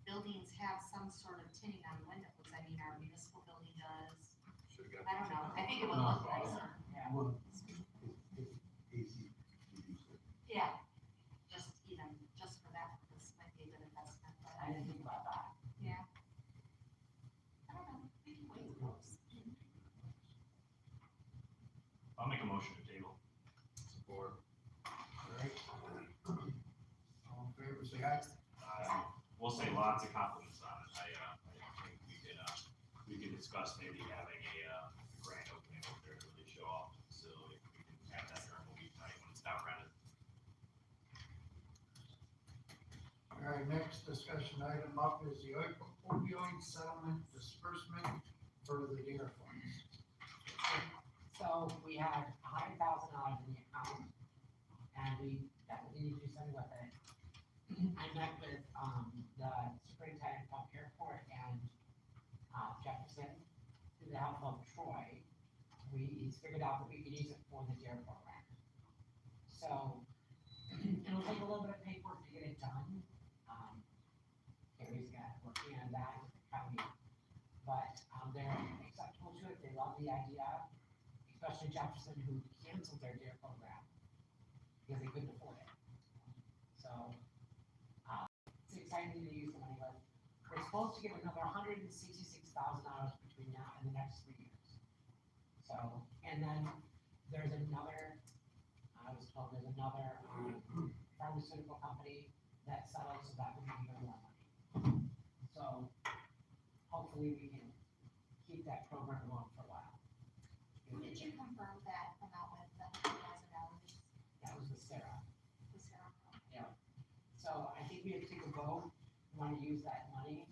buildings have some sort of tinning on the windows. I mean, our municipal building does. Should've got. I don't know. I think it would look nicer. Yeah. Well, it's AC reduced it. Yeah. Just for that purpose might be a good investment, but I didn't think about that. yeah. I don't know. We can wait. lots of compliments on it. I think we can discuss maybe having a grand opening over there to really show off the facility. We can have that during the weeknight when it's not rented. All right, next discussion item up is the opioid settlement disbursement for the deer funds. So we had $100,000 in the account, and we definitely need to do something with it. I met with, the superintendent of airport and, Jefferson, through the help of Troy. He's figured out that we could use it for the DARE program. So, it'll take a little bit of paperwork to get it done. Carrie's got working on that with the county, but, they're acceptable to it, they love the idea, especially Jefferson, who canceled their DARE program because they couldn't afford it. So, it's exciting to use the money with. We're supposed to get another $166,000 between now and the next 3 years. So, and then there's another, I was told there's another pharmaceutical company that settled, so that would be even more money. So, hopefully we can keep that program going for a while. Did you confirm that amount with the $100,000? That was the Sarah. The Sarah? Yeah. So I think we have to take a vote, we want to use that money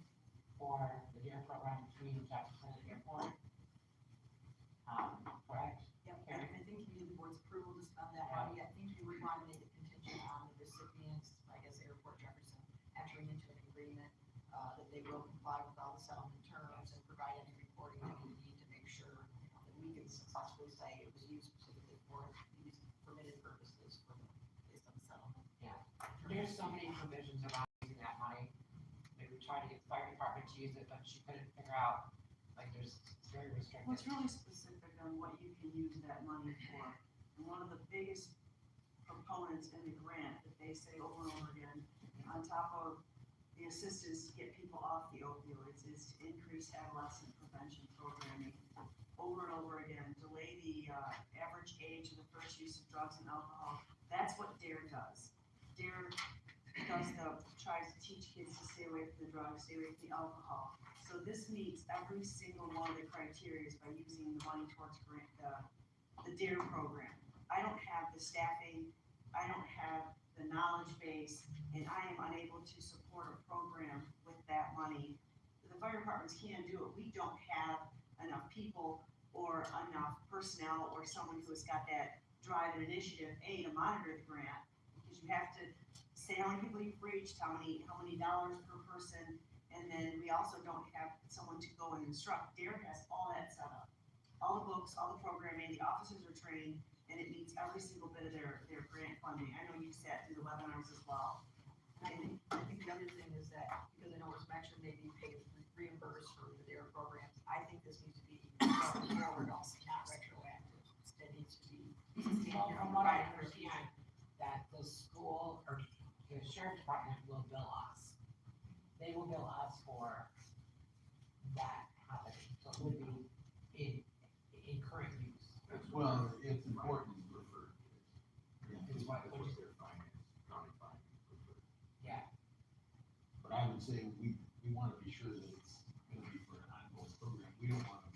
for the DARE program between Jefferson and Airport. Correct? Yep, and I think you need the board's approval to spend that money. I think you would want to make it contingent on the recipients, I guess Airport Jefferson, entering into an agreement, that they will comply with all the settlement terms and provide any reporting that we need to make sure, that we can successfully say it was used specifically for these permitted purposes for the, based on the settlement. Yeah. There's so many provisions about using that money. Like we tried to get the fire department to use it, but she couldn't figure out, like it's very restricted. Well, it's really specific on what you can use that money for. And one of the biggest proponents in the grant that they say over and over again, on top of the assistance to get people off the opioids, is to increase adolescent prevention programming over and over again, delay the average age of the first use of drugs and alcohol. That's what DARE does. DARE tries to teach kids to stay away from the drugs, stay away from the alcohol. So this meets every single one of the criteria by using the money towards the DARE program. I don't have the staffing, I don't have the knowledge base, and I am unable to support a program with that money. The fire departments can do it. We don't have enough people or enough personnel or someone who has got that drive and initiative, to monitor the grant, because you have to say how many people you've reached, how many dollars per person, and then we also don't have someone to go and instruct. DARE has all that set up. All the books, all the programming, the officers are trained, and it meets every single bit of their grant funding. I know you sat through the webinars as well. And I think the other thing is that, because I know it's actually maybe paid, reimbursed for the DARE programs, I think this needs to be forward also, not retroactive. It needs to be. Well, from what I understand, that the school or the sheriff department will bill us. They will bill us for that happening, so it would be in current use. Well, it's important to refer. It's why they put their finance, county finance preferred. Yeah. But I would say we want to be sure that it's gonna be for an ongoing program. We don't want to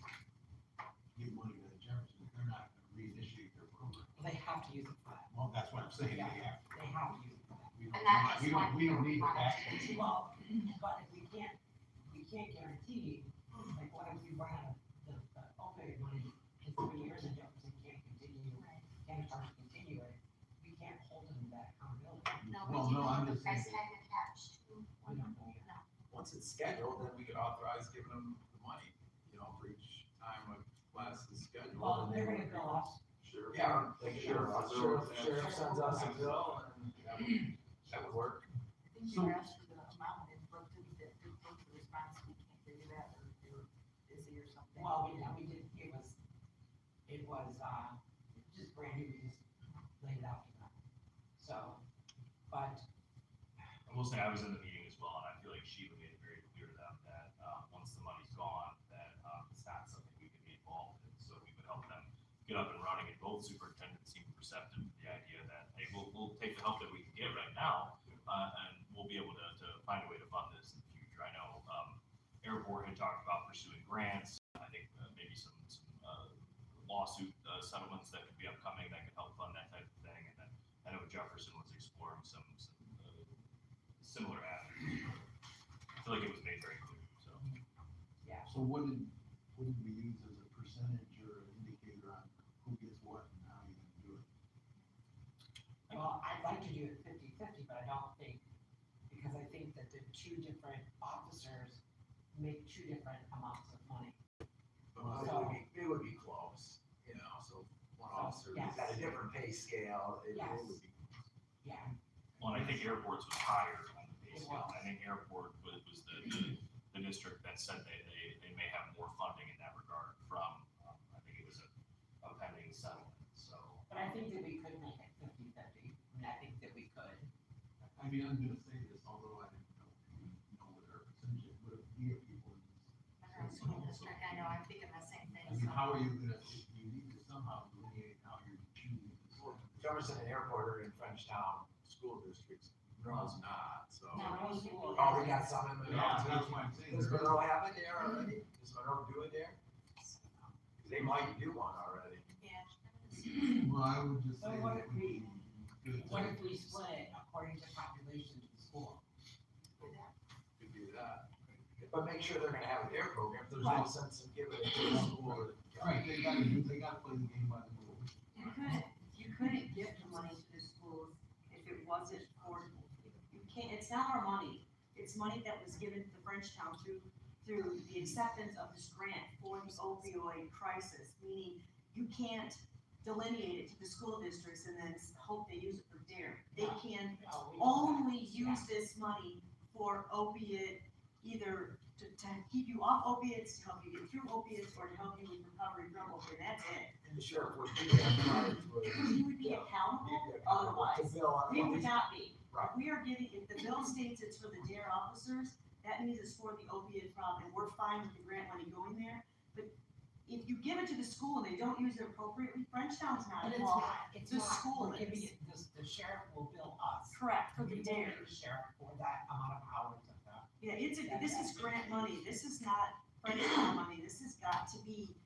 give money to the Jefferson, they're not gonna reinitiate their program. Well, they have to use it for that. Well, that's what I'm saying, Yeah. they have. They have to use it for that. We don't need it back. Well, but if we can't guarantee, like what if we run out of the opioid money in 3 years and Jefferson can't continue it, we can't hold them to that accountability. I'm just Price saying. tag attached to. We don't know yet. Once it's scheduled, then we could authorize giving them the money, for each time a class is scheduled. Well, they're gonna bill us. Sure. Yeah, sheriff sends us a bill and that would work. I think you asked for the amount and looked at the response, we can't do that, or they were busy or something. Well, we did, it was, just brand new, we just laid it out to them. So, but, I will say I was in the meeting as well, and I feel like Sheila made it very clear to them that, once the money's gone, that, it's not something we can be involved in, so we would help them get up and running, and both superintendents seem receptive to the idea that, hey, we'll take the help that we can get right now, and we'll be able to find a way to fund this in the future. I pursuing grants. I think maybe some lawsuit settlements that could be upcoming that could help fund that type of thing. And then I know Jefferson was exploring some similar avenues. I feel like it was made very clear, so. Yeah. So what did we use as a percentage or an indicator on who gets what and how you can do it? Well, I'd like to do it 50-50, but I don't think, because I think that the two different officers make two different amounts of money. But it would be close, you know, so one officer yes. got a different pay scale, it Yes. would be. Yeah. Well, and I think airports was higher on the pay It scale. was. I think airport was the district that said they may have more funding in that regard from, I think it was a pending settlement, so. But I think that we could make it 50-50. I mean, I think that we could. I mean, I'm gonna say this, although I didn't know what our percentage would be of people in this. School district, I know, I'm thinking the same thing, I mean, so. how are you gonna, you need to somehow delineate how you're choosing. Jefferson and Airport are in Frenchtown school districts, Monroe's not, so. Monroe School. Oh, we got some in Monroe. Yeah, that's why I'm saying. Does Monroe have it there already? Does Monroe do it there? They might do one already. Yeah. Well, I would just So say what that if we. What if we split it according to population to the school? Could do that. But make sure they're gonna have it their program, there's no sense in giving it to the school. Right, they gotta play the game by the rules. You couldn't give the money to the schools if it wasn't for, you can't, it's not our money. It's money that was given to Frenchtown through the acceptance of this grant for the opioid crisis, meaning you can't delineate it to the school districts and then hope they use it for DARE. They can only use this money for opiate, either to keep you off opiates, to help you get through opiates, or to help you with recovery from opiate, that's it. And the sheriff would do that. He would be accountable otherwise. We would not be. Right. We are getting, if the bill states it's for the DARE officers, that means it's for the opiate problem, and we're fine with the grant money going there. But if you give it to the school and they don't use it appropriately, Frenchtown's not But it's involved. not, it's The not, school we're giving is. it, the sheriff will bill us. Correct, for the We will DARE. pay the sheriff for that amount of hours of that. Yeah, this is grant money, this is not Frenchtown money, this has got to be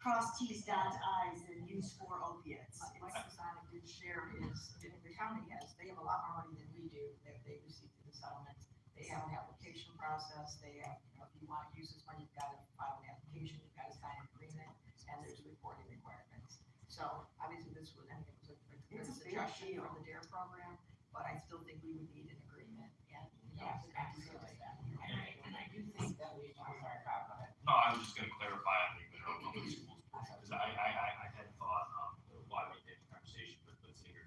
cross Ts, dot Is, and used for opiates. Like Masonic did share is, the county has, they have a lot more money than we do, that they receive through the settlements. They have an application process, they have, if you want to use this money, you've got to file an application, you've got to sign an agreement, and there's reporting requirements. So obviously this was, I think it was a good It's a big suggestion deal. from the DARE program, but I still think we would need an agreement, and, you know, Yes, to kind of give us absolutely. that. And I do think that we, I'm sorry, Bob, go ahead. No, I was just gonna clarify on the Monroe Public Schools, because I had thought, why we had a conversation with Senior.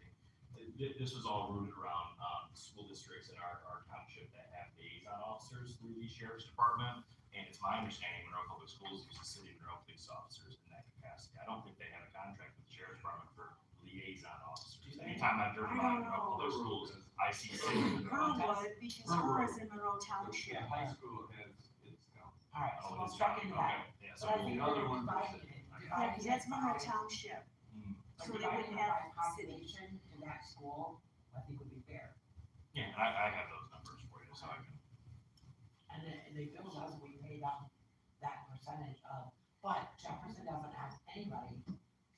This was all rooted around, school districts in our township that have liaison officers through the sheriff's department. And it's my understanding Monroe Public Schools uses city of Monroe police officers in that capacity. I don't think they have a contract with the sheriff's department for liaison officers. Anytime I've driven by Monroe Public Schools, I see city of Her Monroe. would, because her is in Monroe Township. High school has its own. All right, so Oh, we'll it's check not- into okay, that. yeah, But so I the think other we're one is- dividing it. Yeah, because that's Monroe Township. So they wouldn't have city. Population in that school, I think would be fair. Yeah, and I have those numbers for you, so I can. And they bill us, we pay them that percentage of, but Jefferson doesn't ask anybody,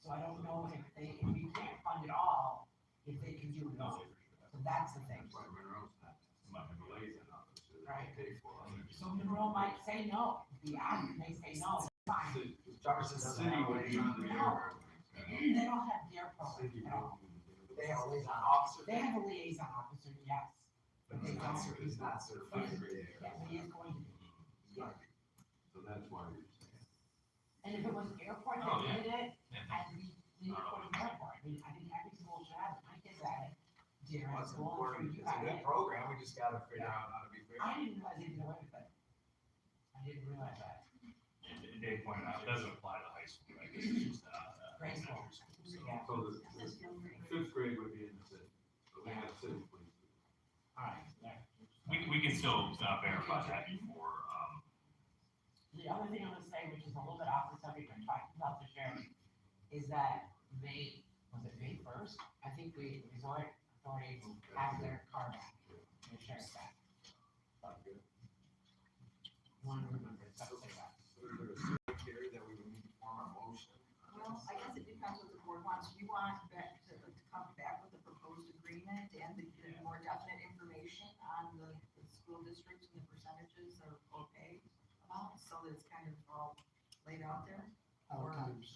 so I don't know if we can't fund it all, if they can do it all. So that's the thing. Right, Monroe's not, might be liaison officer, Right. they pay for it. So Monroe might say no, the act may say no, it's fine. Jefferson doesn't City have a would be liaison. under No. your. They don't have their program City at all. would. They have a liaison officer. They have a liaison officer, yes, But he's not, he's not certified He's- there. yes, he is going to be. It's gotta be. So that's why you're saying. And if it was airport Oh, that yeah. did it, Yeah. I'd be, you know, for the airport, I mean, I think every school should have it, my kids had it. Deer Well, in it's school, I'm important, sure you it's a had good it. program, we just gotta figure out how to be fair. I didn't realize they did away with it. I didn't realize that. And Dave pointed out, it doesn't apply to high school, right? This is just, Grade school. elementary school. So- Yeah. So the fifth grade would be in the city, so they have city police. All right, yeah. We can still verify that before, The other thing I'm gonna say, which is a little bit off the subject, we're talking about the sheriff, is that May 1st? I think the resort authorities have their car back, their sheriff's back. You wanna remember, it's up to that. that's kind of all laid out there? All Or- times.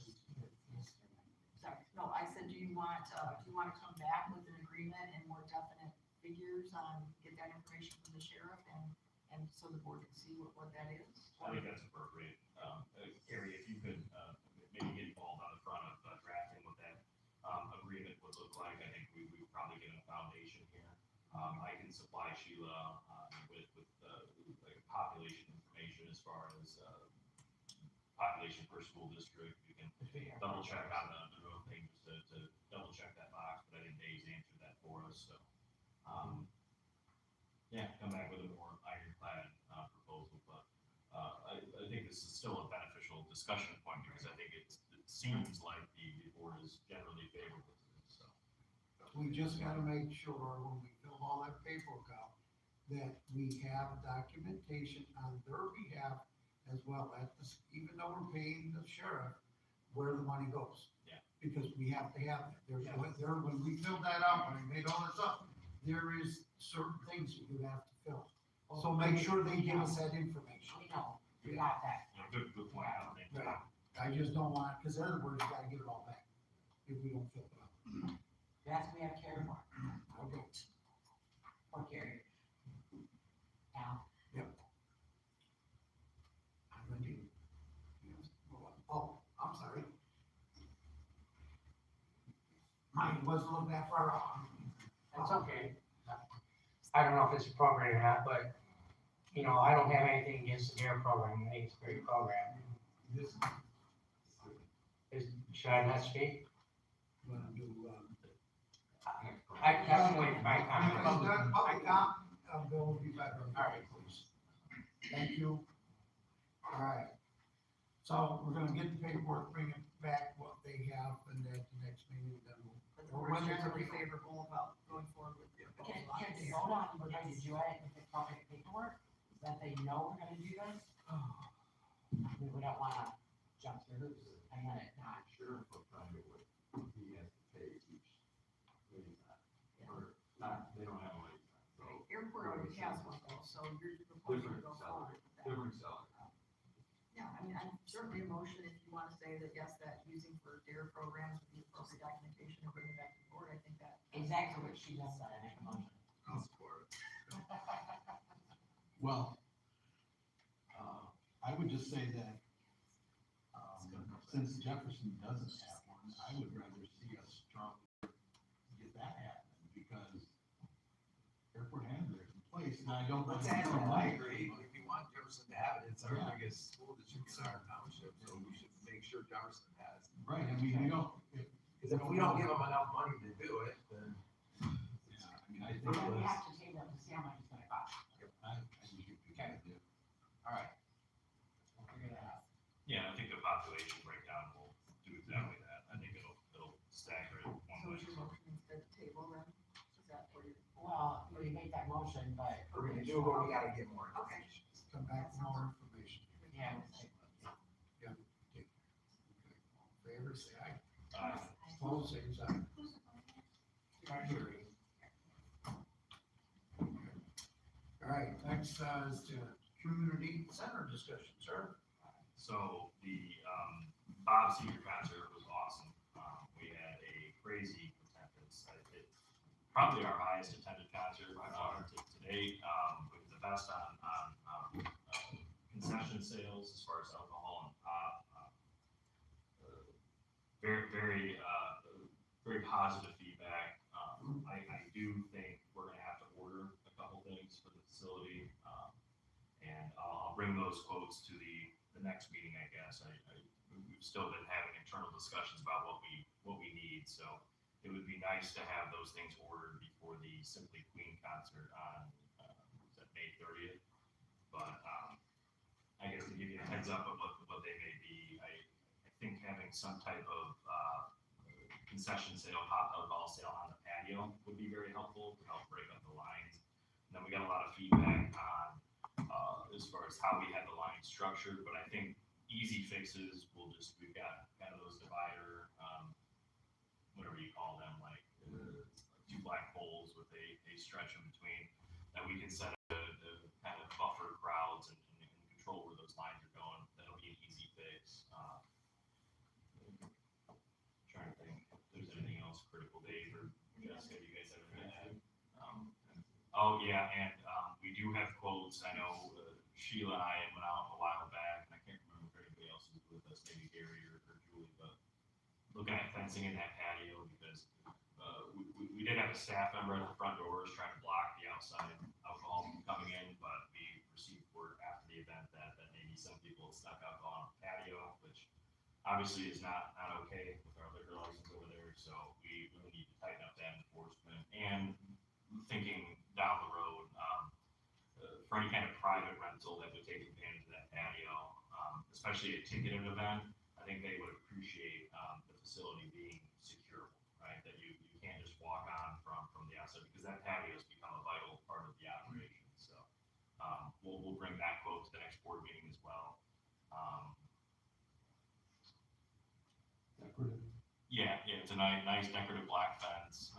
Sorry, no, I said, do you want to come back with an agreement and more definite figures on, get that information from the sheriff and so the board can see what that is? I think that's appropriate. Gary, if you could, maybe get involved on the front of drafting what that, agreement would look like, I think we would probably get a foundation here. I can supply Sheila, with, like population information as far as, population per school district. You can double check on the road thing, just to double check that box, but I think Dave's answered that for us, so. Yeah, come back with a more ironclad, proposal, but, I think this is still a beneficial discussion point, because I think it seems like the board is generally favorable to this, so. We just gotta make sure when we fill all that paperwork out, that we have documentation on their behalf as well as, even though we're paying the sheriff, where the money goes. Yeah. Because we have to have that. When we filled that out, when we made all this up, there is certain things that you have to fill. So make sure they give us that information. We know, we got that. Yeah, good point, I don't think. Right. I just don't want, because in other words, you gotta get it all back if we don't fill it out. That's what we have Carrie for. Okay. For Carrie. Now, I'm ready. Oh, I'm sorry. Mine wasn't looking that far off. That's okay. I don't know if it's appropriate or not, but, you know, I don't have anything against the DARE program. I think it's a great program. Should I not speak? Wanna do, I definitely, my Public comment. comment, Bill will be better. All right. Please. Thank you. All right. So we're gonna get the paperwork, bring it back, what they have, and at the next meeting, then But we'll. we're generally favorable about going forward with the can, proposal. can you hold on, but did you add the public paperwork, that they know we're gonna do this? We don't wanna jump through hoops and then it not. Sheriff will find a way. He has to pay each liaison. Or not, they don't have a liaison, so. Airport already has one though, so you're proposing to Different go salary, forward with that. different salary. Yeah, I mean, I'm certainly a motion if you want to say that, yes, that using for DARE programs with the appropriate documentation and bring it back to the board, I think that. Exactly what she just said, I make a motion. I'll support it. Well, I would just say that, since Jefferson doesn't have one, I would rather see us strongly get that happening, because airport has theirs in place, and I don't. I agree, if you want Jefferson to have it, it's our Yeah. biggest school district in our township, so we should make sure Jefferson has. Right, I mean, we don't, Because if we don't give them enough money to do it, then. yeah, I mean, I think We're gonna that's, have to table it to see how much it's gonna cost. I think we can do. All right. We'll figure that out. Yeah, I think the population breakdown will do exactly that. I think it'll stagger it one So way. is your motion instead of table then? Is that for you? Well, we make that motion, but. We're gonna do, but we gotta get more Okay. information. Come back with more information. Yeah, we'll take Yeah, take. Okay. All in favor, say aye. Uh, Opposed, same sign. Carried. All right, next, is the community center discussion, sir. So the, Bob Seger concert was awesome. We had a crazy attendance. It's probably our highest attended concert by far to date. It was the best on concession sales as far as alcohol and pop. Very, very, very positive feedback. I do think we're gonna have to order a couple things for the facility. And I'll bring those quotes to the next meeting, I guess. We've still been having internal discussions about what we need, so it would be nice to have those things ordered before the Simply Queen concert on, is that May 30th? But, I guess to give you a heads up of what they may be, I think having some type of, concession sale, hot alcohol sale on the patio would be very helpful to help break up the lines. And then we got a lot of feedback on, as far as how we had the line structured, but I think easy fixes will just, we've got kind of those divider, whatever you call them, like, two black poles with a stretch in between, that we can set to kind of buffer crowds and control where those lines are going. Dave or Jessica, do you guys have anything? Oh, yeah, and, we do have quotes. I know Sheila and I had went out a while back, and I can't remember if anybody else was with us, maybe Gary or Julie, but looking at fencing in that patio, because, we did have a staff member at the front doors trying to block the outside alcohol from coming in, but we received word after the event that maybe some people had snuck alcohol on the patio, which obviously is not okay with our liquor license over there, so we really need to tighten up that enforcement. And thinking down the road, for any kind of private rental that would take advantage of that patio, especially a ticketed event, I think they would appreciate, the facility being secure, right? That you can't just walk on from the outside, because that patio has become a vital part of the operation, so, we'll bring that quote to the next board meeting as well. Yeah, it's a nice decorative black fence,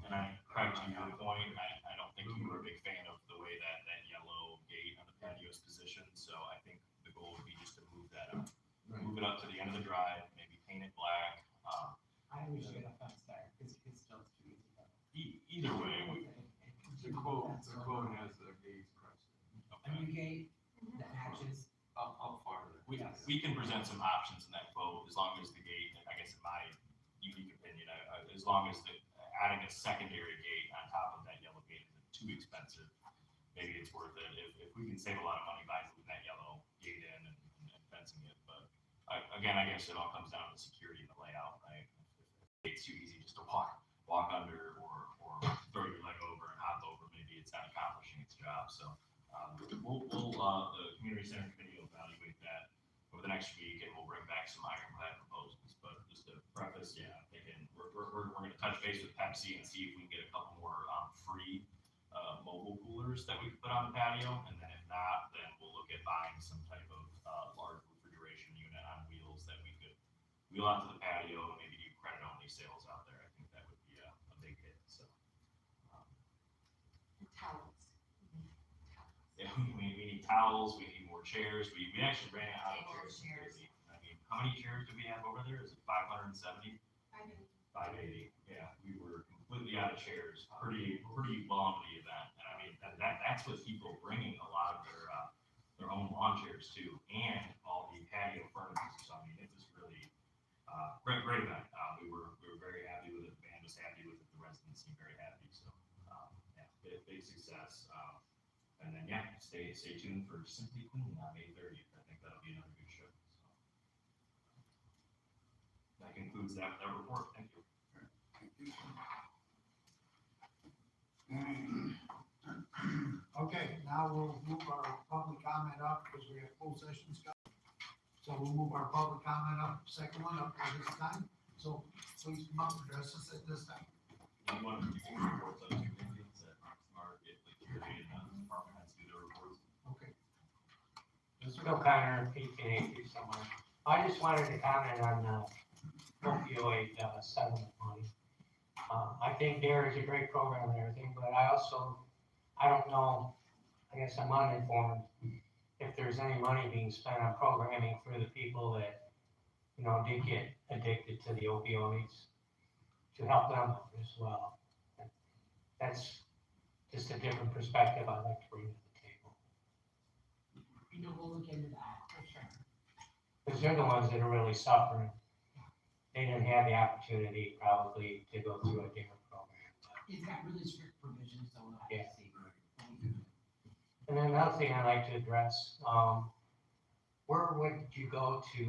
and Craig, to your point, I don't think you were a big fan of the way that yellow gate on the patio is positioned, so I think the goal would be just to move that up. Move it up to the end of the drive, maybe paint it black, I wish you had a fence there, because it's still too easy. either way, The quote has the gates pressed. A new gate that matches. How far? we can present some options in that quote, as long as the gate, I guess in my unique opinion, as long as adding a secondary gate on top of that yellow gate isn't too expensive, maybe it's worth it, if we can save a lot of money by moving that yellow gate in and fencing it, but again, I guess it all comes down to security and the layout, right? If it's too easy just to walk under or throw your leg over and hop over, maybe it's not accomplishing its job, so, the community center committee will evaluate that over the next week, and we'll bring back some ironclad proposals, but just to preface, yeah, I'm thinking we're gonna touch base with Pepsi and see if we can get a couple more, free, mobile coolers that we can put on the patio, and then if not, then we'll look at buying some type of, large refrigeration unit on wheels that we could wheel onto the patio, and maybe do credit-only sales out there. I think that would be a big hit, so. Towels. Yeah, we need towels, we need more chairs, we actually ran out of chairs. Crazy. I mean, how many chairs do we have over there? Is it 570? 580, yeah, we were completely out of chairs, pretty well into the event, and I mean, that's with people bringing a lot of their own lawn chairs too, and all the patio furniture, so I mean, it was really, great event, we were very happy with it, the band was happy with it, the residents seemed very happy, so, yeah, big success, and then, yeah, stay tuned for Simply Clean on May 30th. I think that'll be another good show. So. That concludes that report. Thank you. Okay, now we'll move our public comment up, because we have full sessions coming. So we'll move our public comment up, second one up at this time. So please come up and address us at this time. You want to do reports on two things that Mark, if like you're in the department heads do their reports. Okay. Bill Connor, PTA, somewhere. I just wanted to comment on the opioid settlement money. I think there is a great program and everything, but I don't know, I guess I'm uninformed if there's any money being spent on programming for the people that, did get addicted to the opioids, to help them as well. That's just a different perspective I'd like to bring to the table. We'll look into that, for sure. Because they're the ones that are really suffering. They didn't have the opportunity probably to go through a different program. It's got really strict provisions, so we'll have Yeah. to see. And then another thing I'd like to address, where would you go to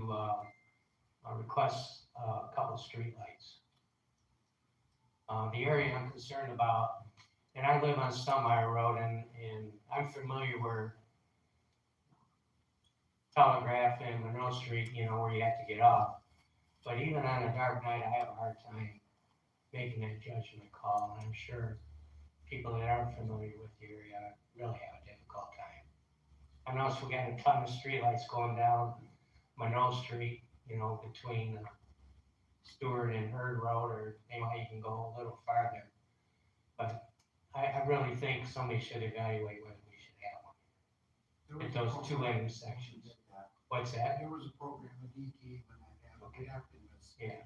request a couple of streetlights? The area I'm concerned about, and I live on Stummeyer Road, and I'm familiar where Telegraph and Monroe Street, where you have to get off. But even on a dark night, I have a hard time making that judgment call, and I'm sure people that aren't familiar with the area really have a difficult time. I noticed we got a ton of streetlights going down Monroe Street, between Stewart and Hurd Road, or they might even go a little farther. But I really think somebody should evaluate whether we should have one at those two intersections. What's that? There was a program, a DK, when that happened, Yeah.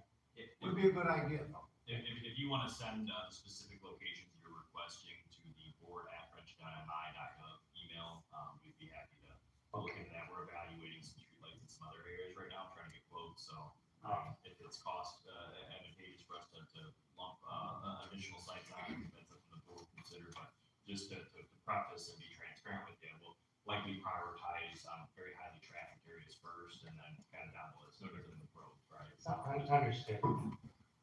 Would be a good idea though. If you wanna send, the specific locations you're requesting to the board@frenchtownmi.gov email, we'd be happy to look into that. We're evaluating some streetlights in some other areas right now, trying to get quotes, so, if it's cost, advantageous for us to lump, additional sites on, that's something the board will consider, but just to preface and be transparent with you, we'll likely prioritize, very highly trafficked areas first, and then kind of down the list, no different than the road, right? So, Understood.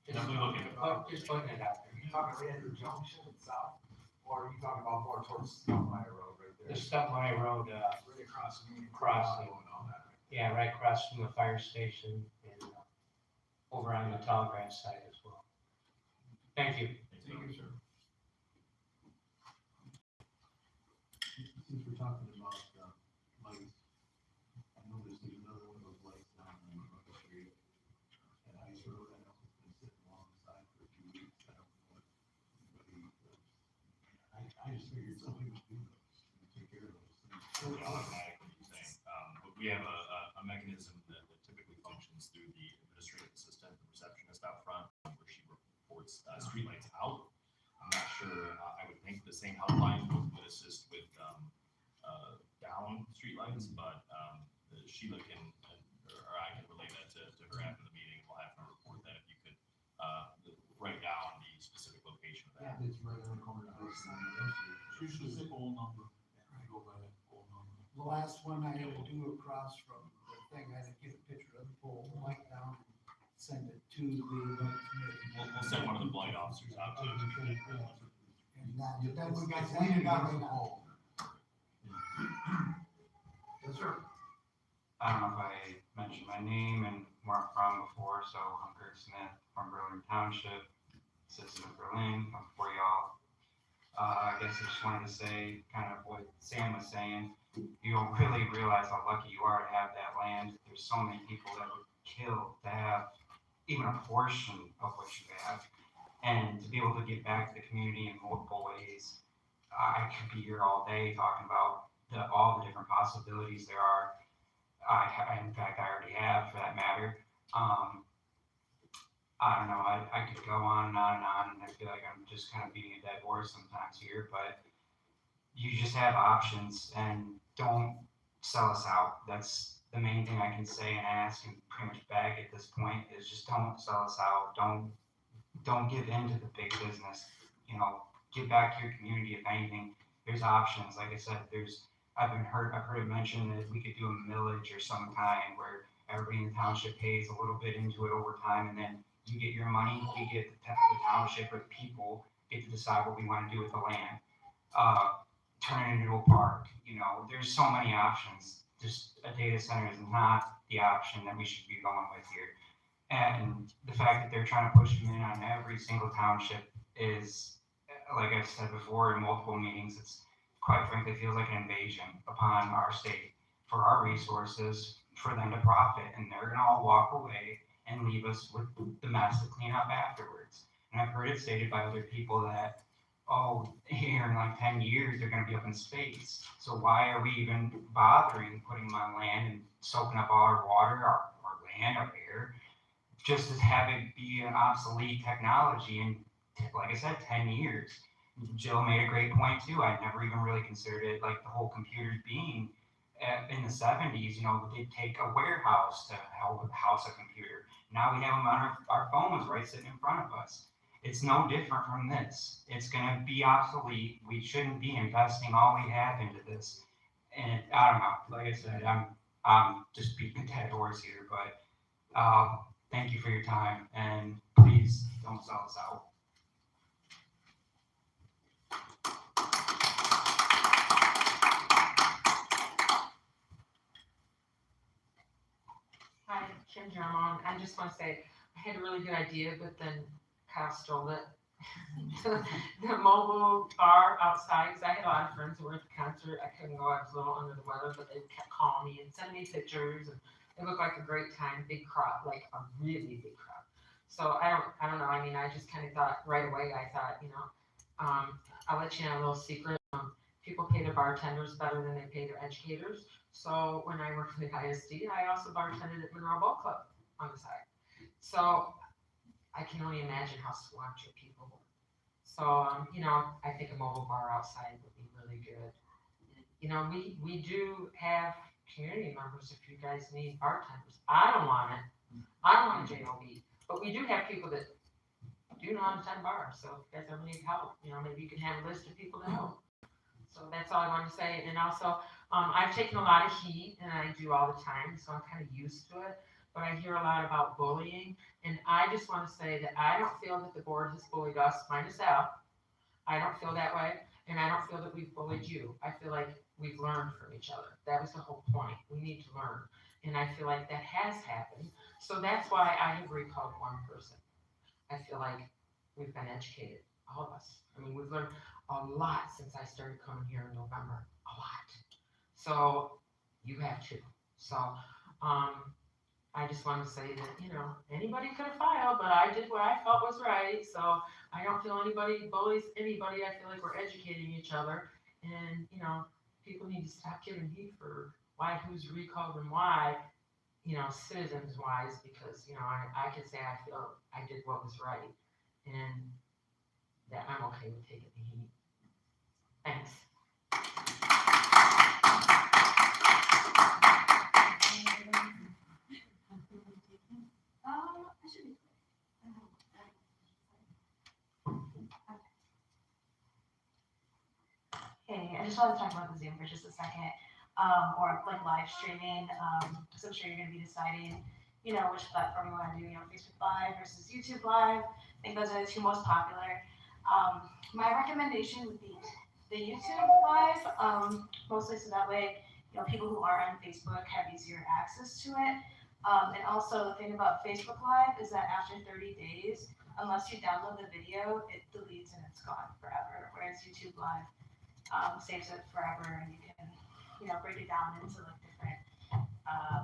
definitely looking at Just putting it out there. Are you talking right at the junction itself, or are you talking about more towards Stumpmeyer Road right there? The Stumpmeyer Road, Right across from the crossing. and all that. yeah, right across from the fire station and over on the Tallgrass side as well. Thank you. Thank you, sir. Since we're talking about, lights, I noticed there's another one of those lights down on Market Street at Ice Road. I know it's been sitting alongside for a few weeks. I don't know what anybody, I just figured somebody would do those, and take care of those things. automatic, what you're saying. But we have a mechanism that typically functions through the administrative assistant, the receptionist out front, where she reports, streetlights out. I'm not sure, I would think the same helpline would assist with, down streetlights, but, Sheila can, or I can relay that to her after the meeting. We'll have her report that if you could, write down the specific location of that. It's right on the corner of Ice and University. Usually it's a whole number. I go by that whole number. The last one I had to do across from the thing, I had to get a picture of the pole, light down, and send it to the committee. We'll send one of the blight officers out to. And then we got right now. Yes, sir. I don't know if I mentioned my name and where I'm from before, so I'm Kurt Smith from Berlin Township, citizen of Berlin, I'm for y'all. I guess I just wanted to say kind of what Sam was saying. You don't really realize how lucky you are to have that land. There's so many people that would kill to have even a portion of what you have. And to be able to give back to the community in multiple ways. I could be here all day talking about all the different possibilities there are. In fact, I already have, for that matter. I don't know, I could go on and on and on, and I feel like I'm just kind of beating a dead horse sometimes here, but you just have options, and don't sell us out. That's the main thing I can say and ask and pretty much beg at this point, is just don't sell us out. Don't give in to the big business. Give back to your community. If anything, there's options. Like I said, I've heard it mentioned that we could do a millage or some kind where everybody in the township pays a little bit into it over time, and then you get your money, we get the township or the people get to decide what we want to do with the land. Turn it into a park. There's so many options. Just a data center is not the option that we should be going with here. And the fact that they're trying to push them in on every single township is, like I've said before in multiple meetings, it's quite frankly feels like an invasion upon our state for our resources, for them to profit, and they're gonna all walk away and leave us with the mess to clean up afterwards. And I've heard it stated by other people that, here in like 10 years, they're gonna be up in space. So why are we even bothering putting them on land and soaking up all our water, our land, our air, just to have it be an obsolete technology in, like I said, 10 years. Jill made a great point too. I never even really considered it like the whole computers being in the 70s, they'd take a warehouse to house a computer. Now we have them on our phones right sitting in front of us. It's no different from this. It's going to be obsolete. We shouldn't be investing all we have into this. And I don't know, like I said, I'm just beating a dead horse here, but thank you for your time, and please don't sell us out. Hi, Kim Jermon. I just want to say, I had a really good idea, but then Kyle stole it. The mobile bar outside, because I had a lot of friends who were at the concert. I couldn't go, I was a little under the weather, but they kept calling me and sending me pictures, and it looked like a great time, big crowd, like a really big crowd. So I don't know, I just kind of thought right away, I'll let you know a little secret. People pay their bartenders better than they pay their educators. So when I worked for the ISD, I also bartended at Monroe Boat Club on the side. So I can only imagine how swamped your people were. So, I think a mobile bar outside would be really good. We do have community members if you guys need bartenders. I don't want it. I don't want a JOB, but we do have people that do know how to tend bars. So if you guys ever need help, maybe you can have a list of people to help. So that's all I wanted to say. And also, I've taken a lot of heat, and I do all the time, so I'm kind of used to it. But I hear a lot about bullying, and I just want to say that I don't feel that the board has bullied us, minus Al. I don't feel that way, and I don't feel that we've bullied you. I feel like we've learned from each other. That was the whole point. We need to learn, and I feel like that has happened. So that's why I have recalled one person. I feel like we've been educated, all of us. I mean, we've learned a lot since I started coming here in November, a lot. So you have too. So I just wanted to say that, anybody could have filed, but I did what I felt was right. So I don't feel anybody bullies anybody. I feel like we're educating each other. And, people need to stop giving heat for why, who's recalled and why, citizens wise, because, I could say I feel I did what was right. And that I'm okay with taking the heat. Thanks. I should be. Hey, I just want to talk about the Zoom for just a second, or like live streaming, because I'm sure you're gonna be deciding, which platform you wanna do, Facebook Live versus YouTube Live. I think those are the two most popular. My recommendation would be the YouTube Live, mostly so that way, people who are on Facebook have easier access to it. And also the thing about Facebook Live is that after 30 days, unless you download the video, it deletes and it's gone forever. Whereas YouTube Live saves it forever, and you can, break it down into like different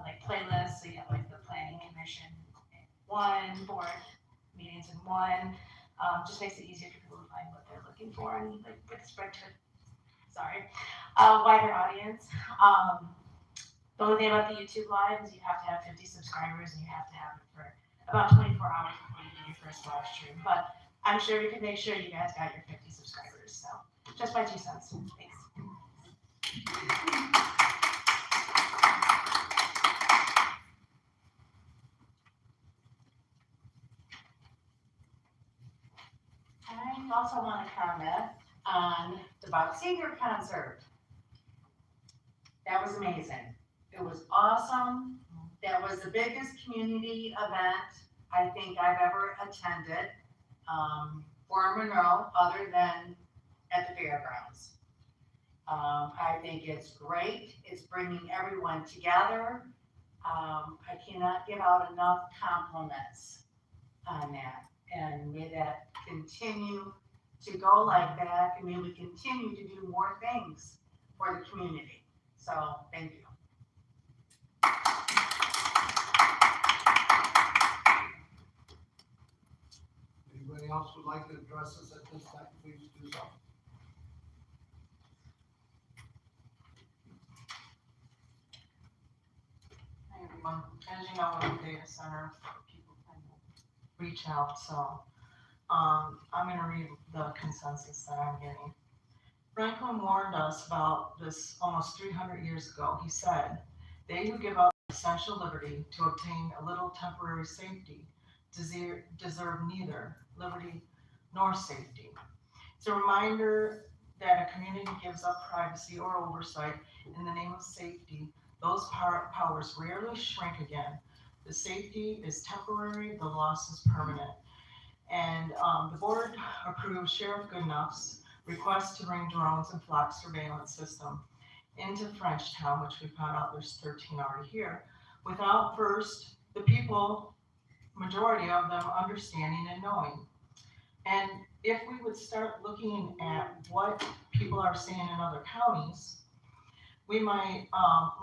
like playlists. So you have like the planning commission in one, board meetings in one. Just makes it easier for people to find what they're looking for and like spread to wider audience. The only thing about the YouTube Live is you have to have 50 subscribers, and you have to have it for about 24 hours before you do your first live stream. But I'm sure we can make sure you guys got your 50 subscribers. So just my 2 cents. Thanks. I also want to comment on the Bob Seger concert. That was amazing. It was awesome. That was the biggest community event I think I've ever attended for Monroe, other than at the fairgrounds. I think it's great. It's bringing everyone together. I cannot give out enough compliments on that. And may that continue to go like that, and may we continue to do more things for the community. So, thank you. Anybody else would like to address us at this time, please do so. Hi everyone. As you know, I'm a data center, people can reach out, so I'm gonna read the consensus that I'm getting. Franklin warned us about this almost 300 years ago. He said, "They who give up essential liberty to obtain a little temporary safety deserve neither liberty nor safety." It's a reminder that a community gives up privacy or oversight in the name of safety. Those powers rarely shrink again. The safety is temporary, the loss is permanent. And the board approved Sheriff Goodenough's request to bring drones and flock surveillance system into Frenchtown, which we found out there's 13 already here, without first the people, majority of them, understanding and knowing. And if we would start looking at what people are saying in other counties, we might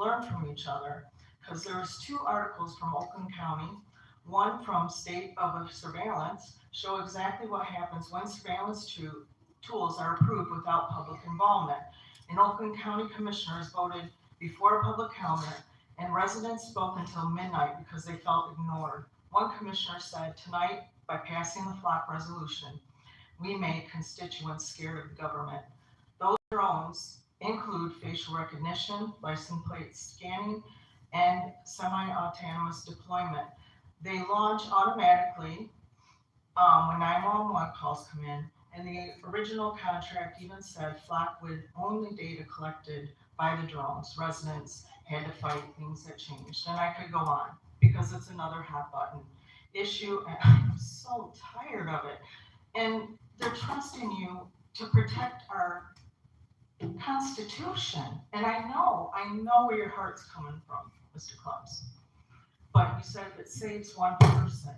learn from each other, because there's 2 articles from Oakland County, one from State of Surveillance, show exactly what happens when surveillance tools are approved without public involvement. And Oakland County commissioners voted before public comment, and residents spoke until midnight because they felt ignored One commissioner said, tonight, by passing the flock resolution, we made constituents scared of the government. Those drones include facial recognition, license plate scanning, and semi-autonomous deployment. They launch automatically when 911 calls come in, and the original contract even said flock would only data collected by the drones. Residents had to fight things that changed, and I could go on because it's another hot button issue, and I'm so tired of it. And they're trusting you to protect our Constitution, and I know where your heart's coming from, Mr. Clubs. But you said it saves one person.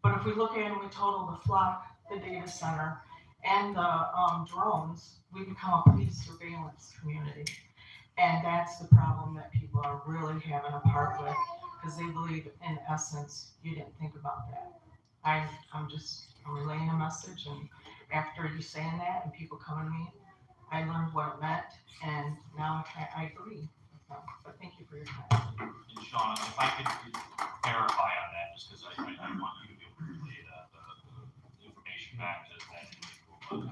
But if we look at it, we total the flock, the data center, and the drones, we become a police surveillance community. And that's the problem that people are really having a part with, because they believe, in essence, you didn't think about that. I'm relaying a message, and after you saying that and people coming to me, I learned what it meant, and now I agree with them. But thank you for your time. And Sean, if I could clarify on that, just because I want you to be able to relay the information back to that individual.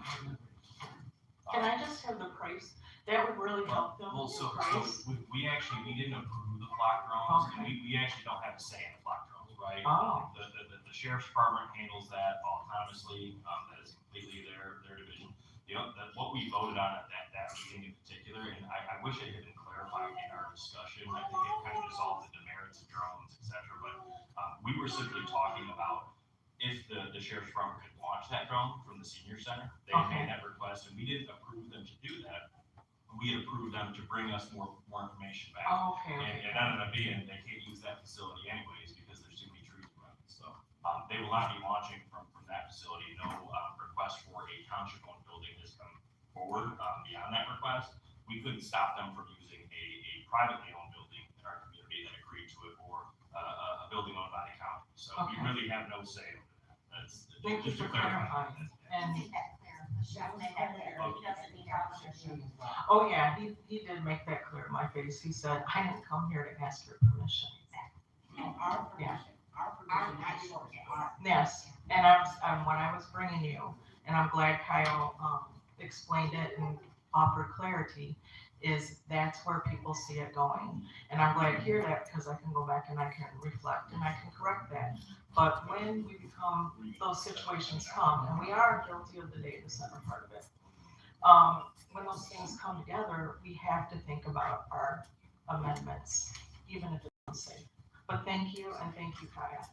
Can I just have the price? That would really help them. Well, so Price. we actually, we didn't approve the flock drones, and Okay. we actually don't have a say in the flock drones, right? Oh. The sheriff's department handles that autonomously, that is completely their division. What we voted on at that meeting in particular, and I wish it had been clarified in our discussion, I think it kind of resolved the demerits of drones, et cetera, but we were simply talking about if the sheriff's department could launch that drone from the senior center. They had made that request, and we didn't approve them to do that. We had approved them to bring us more information back. Oh, okay. And it ended up being, they can't use that facility anyways, because there's too many trees around it, so, they will not be launching from that facility. No, request for a township-owned building has come forward, beyond that request. We couldn't stop them from using a privately owned building in our community that agreed to it, or, a building owned by the county, so we Okay. really have no say over that. That's Thank you just to for clarify. clarifying. And, Okay. oh yeah, he did make that clear to my face. He said, I didn't come here to ask your permission. Our permission, not yours, our. Yes, and what I was bringing you, and I'm glad Kyle, explained it and offered clarity, is that's where people see it going. And I'm glad to hear that, because I can go back and I can reflect and I can correct that. But when we become, those situations come, and we are guilty of the data center part of it. When those things come together, we have to think about our amendments, even if it's unsafe. But thank you, and thank you, Kyle.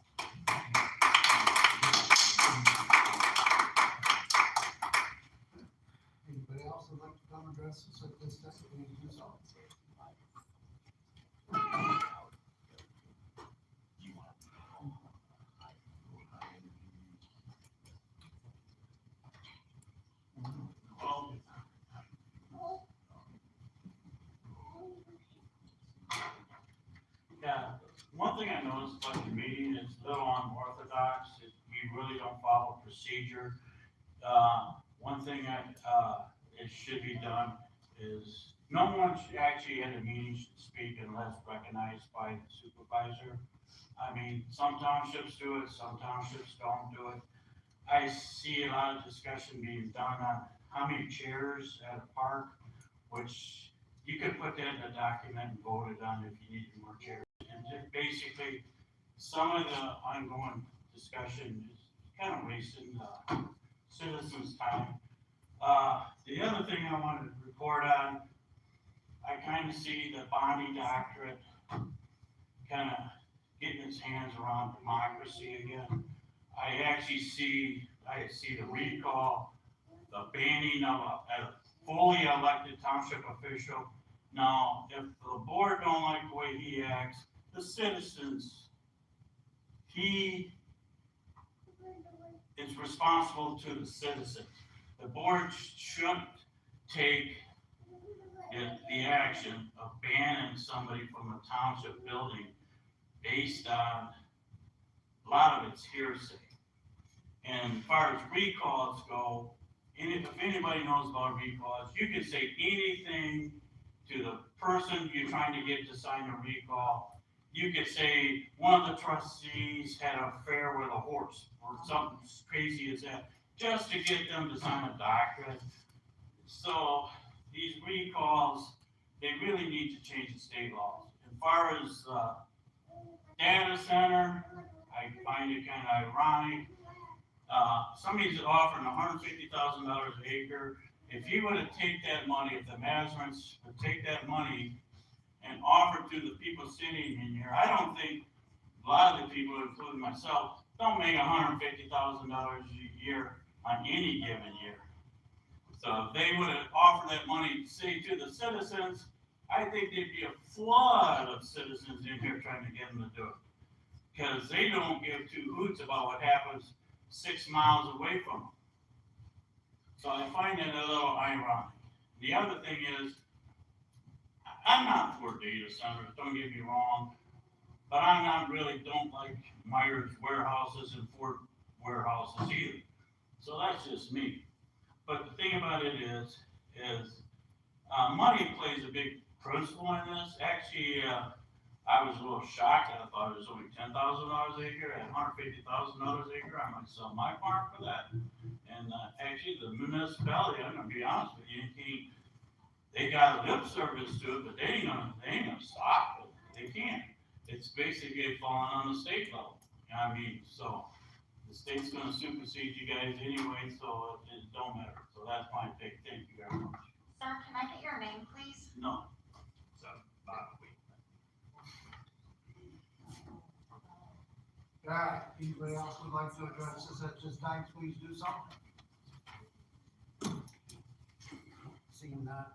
Anybody else would like to come address us at this time? We need to do so. Yeah, one thing I noticed about your meeting is a little unorthodox. You really don't follow procedure. One thing that, it should be done is no one should actually at a meeting should speak unless recognized by the supervisor. I mean, some townships do it, some townships don't do it. I see a lot of discussion being done on how many chairs at a park, which you could put that in a document and vote it on if you needed more chairs. And just basically, some of the ongoing discussion is kind of wasting citizens' time. The other thing I wanted to report on, I kind of see the bonding doctorate kind of getting its hands around democracy again. I see the recall, the banning of a fully elected township official. Now, if the board don't like the way he acts, the citizens, he is responsible to the citizens. The board shouldn't take the action of banning somebody from a township building based on a lot of it's hearsay. And as far as recalls go, if anybody knows about recalls, you can say anything to the person you're trying to get to sign a recall, you could say one of the trustees had an affair with a horse or something as crazy as that, just to get them to sign a document. So these recalls, they really need to change the state laws. As far as data center, I find it kind of ironic. Somebody's offering $150,000 an acre. If he would have take that money, if the Mazarins would take that money and offer to the people sitting in here, I don't think a lot of the people, including myself, don't make $150,000 a year on any given year. So if they would have offered that money, say, to the citizens, I think there'd be a flood of citizens in here trying to get them to do it. Because they don't give two hoots about what happens 6 miles away from them. So I find that a little ironic. The other thing is, I'm not for data centers, don't get me wrong, but I'm not really, don't like Myers warehouses and Ford warehouses either. So that's just me. But the thing about it is money plays a big principle in this. Actually, I was a little shocked. I thought it was only $10,000 an acre and $150,000 an acre. I might sell my farm for that. And actually, the municipality, I'm gonna be honest with you, they got a lip service to it, but they ain't gonna stop it. They can't. It's basically falling on the state level. I mean, so the state's gonna supersede you guys anyway, so it don't matter. So that's my take. Thank you very much. Sir, can I get your name, please? No. So, Bob, we. Anybody else would like to address this at this time, please do so. Seeing that,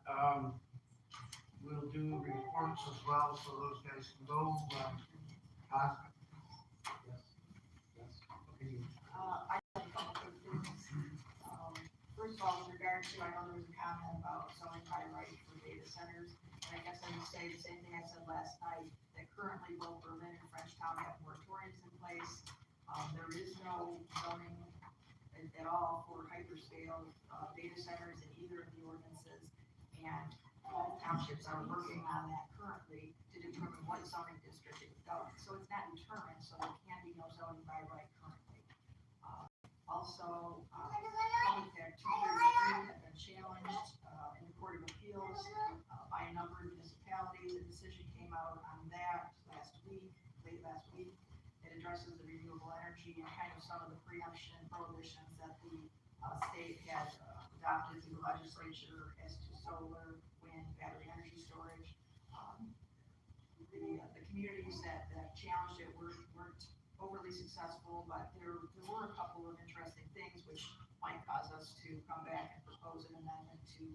we'll do reports as well, so those guys can go, ask. Yes. Okay. I have a couple of things. First of all, with regard to, I know there was a comment about zoning by right for data centers, and I guess I would say the same thing I said last night, that currently both Berlin and Frenchtown have moratoriums in place. There is no zoning at all for hyperscale data centers in either of the ordinances, and all townships are working on that currently to determine what zoning district it would go in. So it's not determined, so there can be no zoning by right currently. Also, Public Act 233 had been challenged in the Court of Appeals by a number of municipalities. A decision came out on that late last week. It addresses the renewable energy and kind of some of the preemption prohibitions that the state had adopted through the legislature as to solar, wind, battery energy storage. The communities that challenged it weren't overly successful, but there were a couple of interesting things which might cause us to come back and propose an amendment to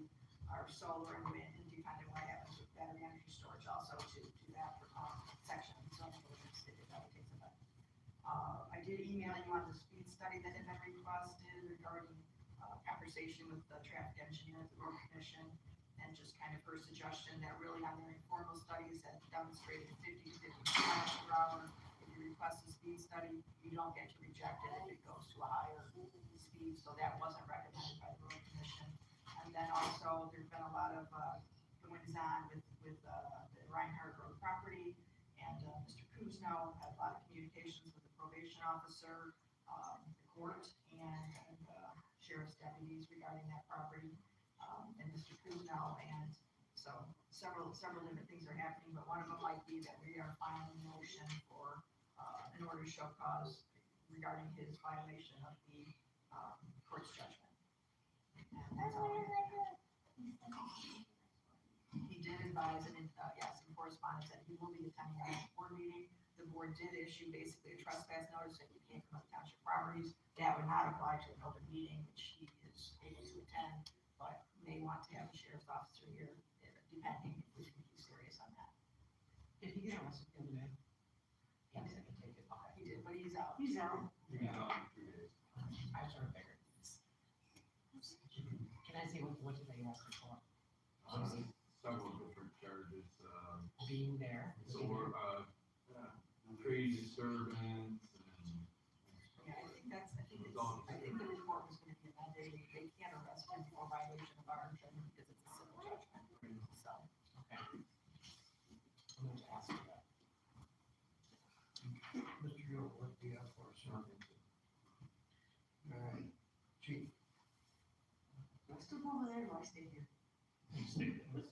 our solar and wind, independent of what happens with battery energy storage, also to that section of the zoning ordinance if that would take effect. I did email you on the speed study that had been requested regarding conversation with the traffic engineer at the road commission, and just kind of her suggestion that really on their informal studies that demonstrated 50 to 50 miles per hour. If you request a speed study, you don't get to reject it if it goes to a higher speed, so that wasn't recommended by the road commission. And then also, there's been a lot of goings on with the Reinhardt Road property, and Mr. Kuzno had a lot of communications with the probation officer, the court, and sheriff's deputies regarding that property, and Mr. Kuzno, and so several different things are happening, but one of them might be that we are filing a motion for an order to show cause regarding his violation of the court's judgment. And that's all I have. He did advise, and yes, in correspondence, that he will be attending the board meeting. The board did issue basically a trespass notice that he came from the township properties. That would not apply to an open meeting, which he is able to attend, but may want to have the sheriff's officer here, depending if we think he's serious on that. Did he get arrested the other day? Yes, I can take it. Okay. He did, but he's out. He's out. I sort of figured. Can I say what did they arrest him for? Several different charges, Being there. so we're, crazy disturbance and. Yeah, I think the report was gonna be amended. They can't arrest him for violation of our judgment because it's a civil judgment, so. Okay. I'm going to ask you that. All right, chief. Let's go over there, do I stay here? You stay there.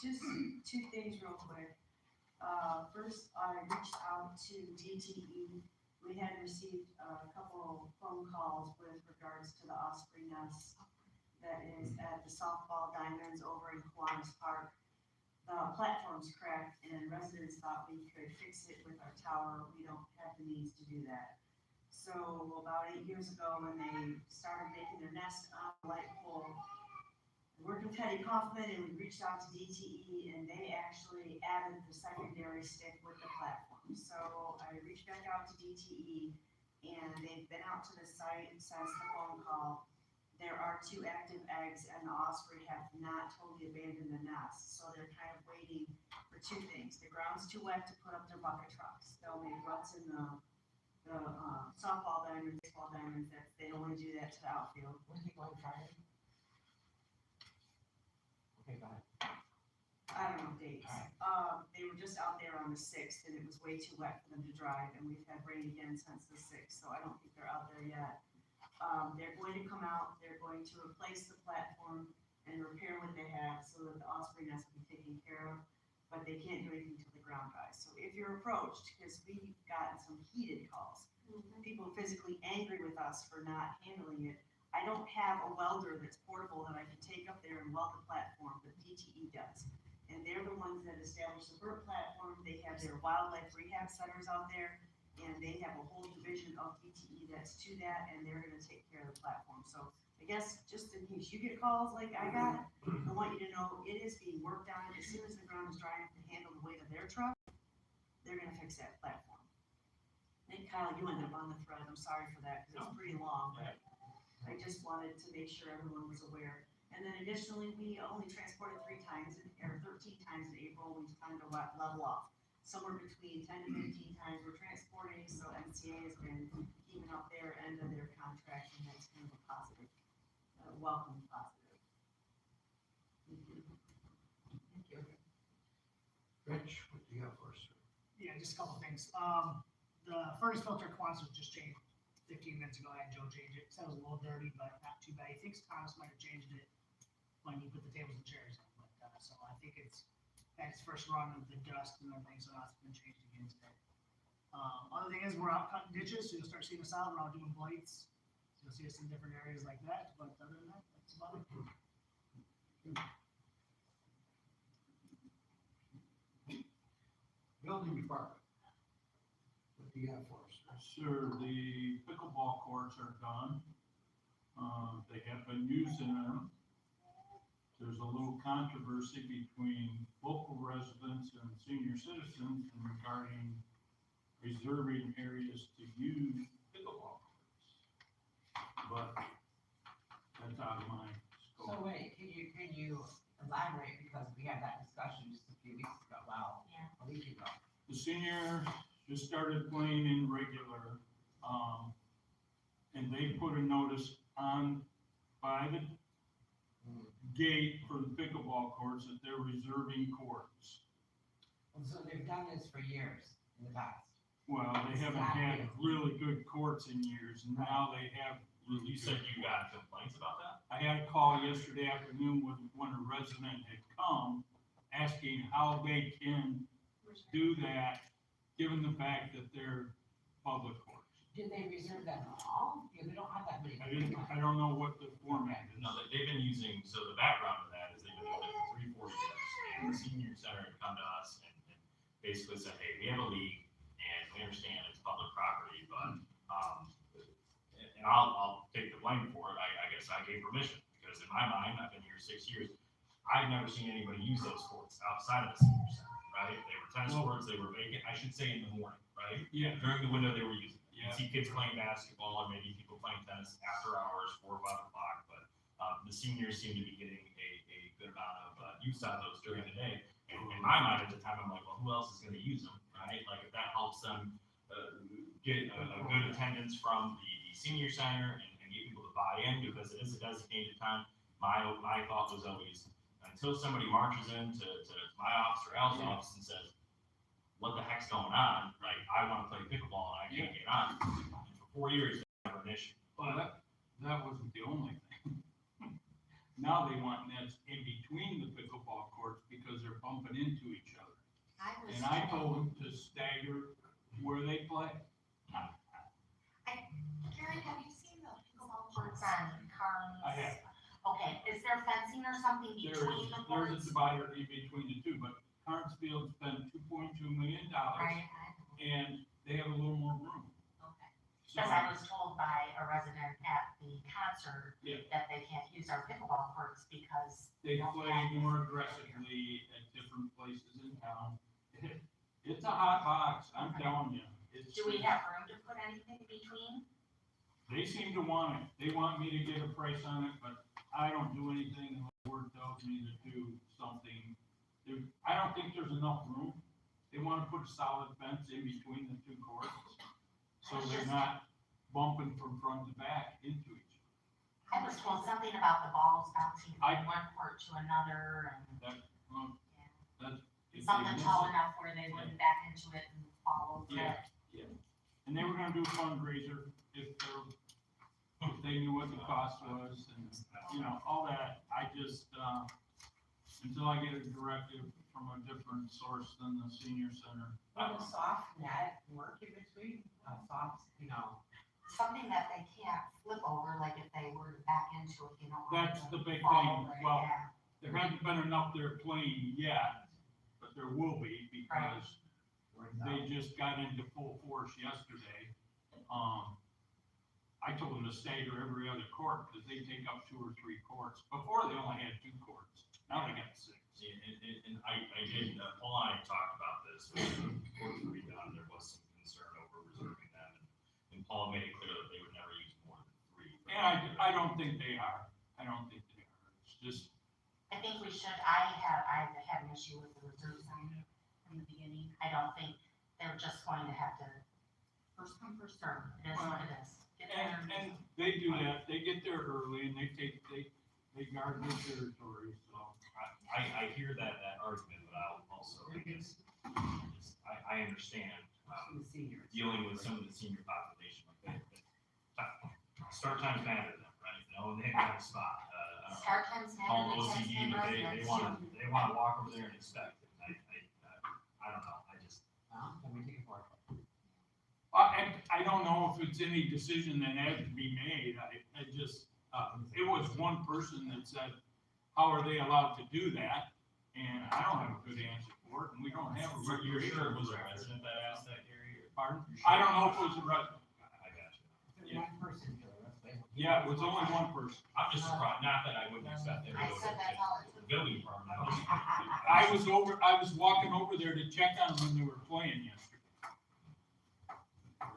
Just two things real quick. First, I reached out to DTE. We had received a couple phone calls with regards to the osprey nest that is at the softball diamonds over in Kiwanis Park. The platform's cracked and residents thought we could fix it with our tower. We don't have the means to do that. So about 8 years ago, when they started making their nest on the light pole, I worked with Teddy Kaufman and we reached out to DTE and they actually added the secondary stick with the platform. So I reached back out to DTE and they've been out to the site since the phone call. There are 2 active eggs and the osprey have not totally abandoned the nest. So they're kind of waiting for 2 things. The ground's too wet to put up their bucket trucks. They'll make ruts in the softball diamonds, baseball diamonds, they don't want to do that to the outfield. When they go Friday? Okay, go ahead. I don't know dates. Alright. They were just out there on the 6th and it was way too wet for them to drive and we've had rain again since the 6th, so I don't think they're out there yet. They're going to come out, they're going to replace the platform and repair what they have so that the osprey nest will be taken care of, but they can't do anything till the ground dries. So if you're approached, because we've gotten some heated calls, people physically angry with us for not handling it. I don't have a welder that's portable that I can take up there and weld the platform, but DTE does. And they're the ones that established the bird platform. They have their wildlife rehab centers out there, and they have a whole division of DTE that's to that, and they're gonna take care of the platform. So I guess just in case you get calls like I got, I want you to know it is being worked on. As soon as the ground is dry enough to handle the weight of their truck, they're gonna fix that platform. I think Kyle, you ended up on the thread. I'm sorry for that, because it's pretty long, but I just wanted to make sure everyone was aware. And then additionally, we only transported 3 times, or 13 times in April. We kind of level off. Somewhere between 10 to 15 times we're transporting, so MCA has been keeping up their end of their contract, and that's kind of a positive, welcome positive. Thank you. Rich, what do you have for us, sir? Yeah, just a couple things. The furnace filter Quantas was just changed 15 minutes ago. I had Joe change it. Said it was a little dirty, but not too bad. He thinks Thomas might have changed it when he put the tables and chairs in. But so I think it's had its first run of the dust and everything, so that's been changed again today. Other thing is we're out cutting ditches, so you'll start seeing us out. We're out doing blights. So you'll see us in different areas like that. But other than that, that's about it. Building department. What do you have for us, sir? Sure, the pickleball courts are done. They have been using them. There's a little controversy between local residents and senior citizens regarding reserving areas to use pickleball courts. But that's out of my So scope. wait, can you elaborate, because we had that discussion just a few weeks ago, a week ago. The seniors just started playing in regular, and they put a notice on by the gate for the pickleball courts that they're reserving courts. So they've done this for years in the past. Well, they haven't had really good courts in years, and now they have. You said you got complaints about that? I had a call yesterday afternoon when a resident had come asking how they can do that, given the fact that they're public courts. Did they reserve them all? Because we don't have that many. I don't know what the format is. No, they've been using, so the background of that is they've been doing it for 3-4 years. And the senior center had come to us and basically said, hey, we have a league and we understand it's public property, but, and I'll take the blame for it. I guess I gave permission because in my mind, I've been here 6 years. I've never seen anybody use those courts outside of the senior center, right? They were tennis courts, they were vacant, I should say in the morning, right? Yeah. During the window they were using. You see kids playing basketball or maybe people playing tennis after hours, 4 or 5 o'clock, but the seniors seem to be getting a good amount of use out of those during the day. And in my mind at the time, I'm like, well, who else is going to use them, right? Like if that helps them get a good attendance from the senior center and get people to buy in because it is a designated time. My thought was always until somebody marches into my office or Al's office and says, what the heck X going on, right, I wanna play pickleball and I can't get on. And for 4 years, they never an issue. Well, that wasn't the only thing. Now they want nets in between the pickleball courts because they're bumping into each other. And I told them to stagger where they play. Karen, have you seen the pickleball courts on Carnes? I have. Okay, is there fencing or something There's between the courts? a divider in between the two, but Carnesfield spent $2.2 million. Right, And they have a little more room. okay. So, Because I was told by a resident at the concert Yeah. that they can't use our pickleball courts because. they don't play have- more aggressively at different places in town. It's a hot box, I'm telling you. It's- Do we have room to put anything between? They seem to want it. They want me to get a price on it, but I don't do anything unless the word tells me to do something. I don't think there's enough room. They wanna put a solid fence in between the two courts, so they're not bumping from front to back into each I was told something about the balls bouncing I- from one court to another and other. That's. if they something miss tall it- enough where they wouldn't back into it and fall over Yeah, it. yeah. And they were gonna do a fundraiser if they knew what the cost was and, you know, all that. I just, until I get a directive from a different source than the senior center. Will a soft net work in between, soft, you know? Something that they can't flip over, like if they were to back into it, you know. That's the big fall thing. over, Well, yeah. there hasn't been enough there playing yet, but there will be because they just got into full force yesterday. I told them to stagger every other court because they take up 2 or 3 courts. Before they only had 2 courts. Now they got 6. Yeah, and I did, Paul and I talked about this, when the courts were redone, there was some concern over reserving them, and Paul made it clear that they would never use more than 3. And I don't think they are. It's just, I think we should, I've had an issue with the reserve sign from the beginning. I don't think they're just going to have to first come, first serve. It is what it is. Get there. and they do that. They get there early and they guard their territory, so. I hear that argument, but I'll also, I guess, I understand, dealing with some of the senior population, like start times matter to them, right? You know, and they have a spot, I don't know. Start times matter Call to OCD, Tennessee but residents. they wanna walk over there and inspect it. I don't know, I just. Can we take it forward? I don't know if it's any decision that had to be made. I just, it was one person that said, how are they allowed to do that? And I don't have a good answer for it, and we don't have a You're regulation. sure it was a resident that asked that, Gary? Pardon? You're sure? I don't know if it was a resident. I got you. Yeah. One person, Joe, that's big. Yeah, it was only one person. I'm just surprised, not that I wouldn't expect them to I go said that's all it to took. the building department. I was walking over there to check on them when they were playing yesterday.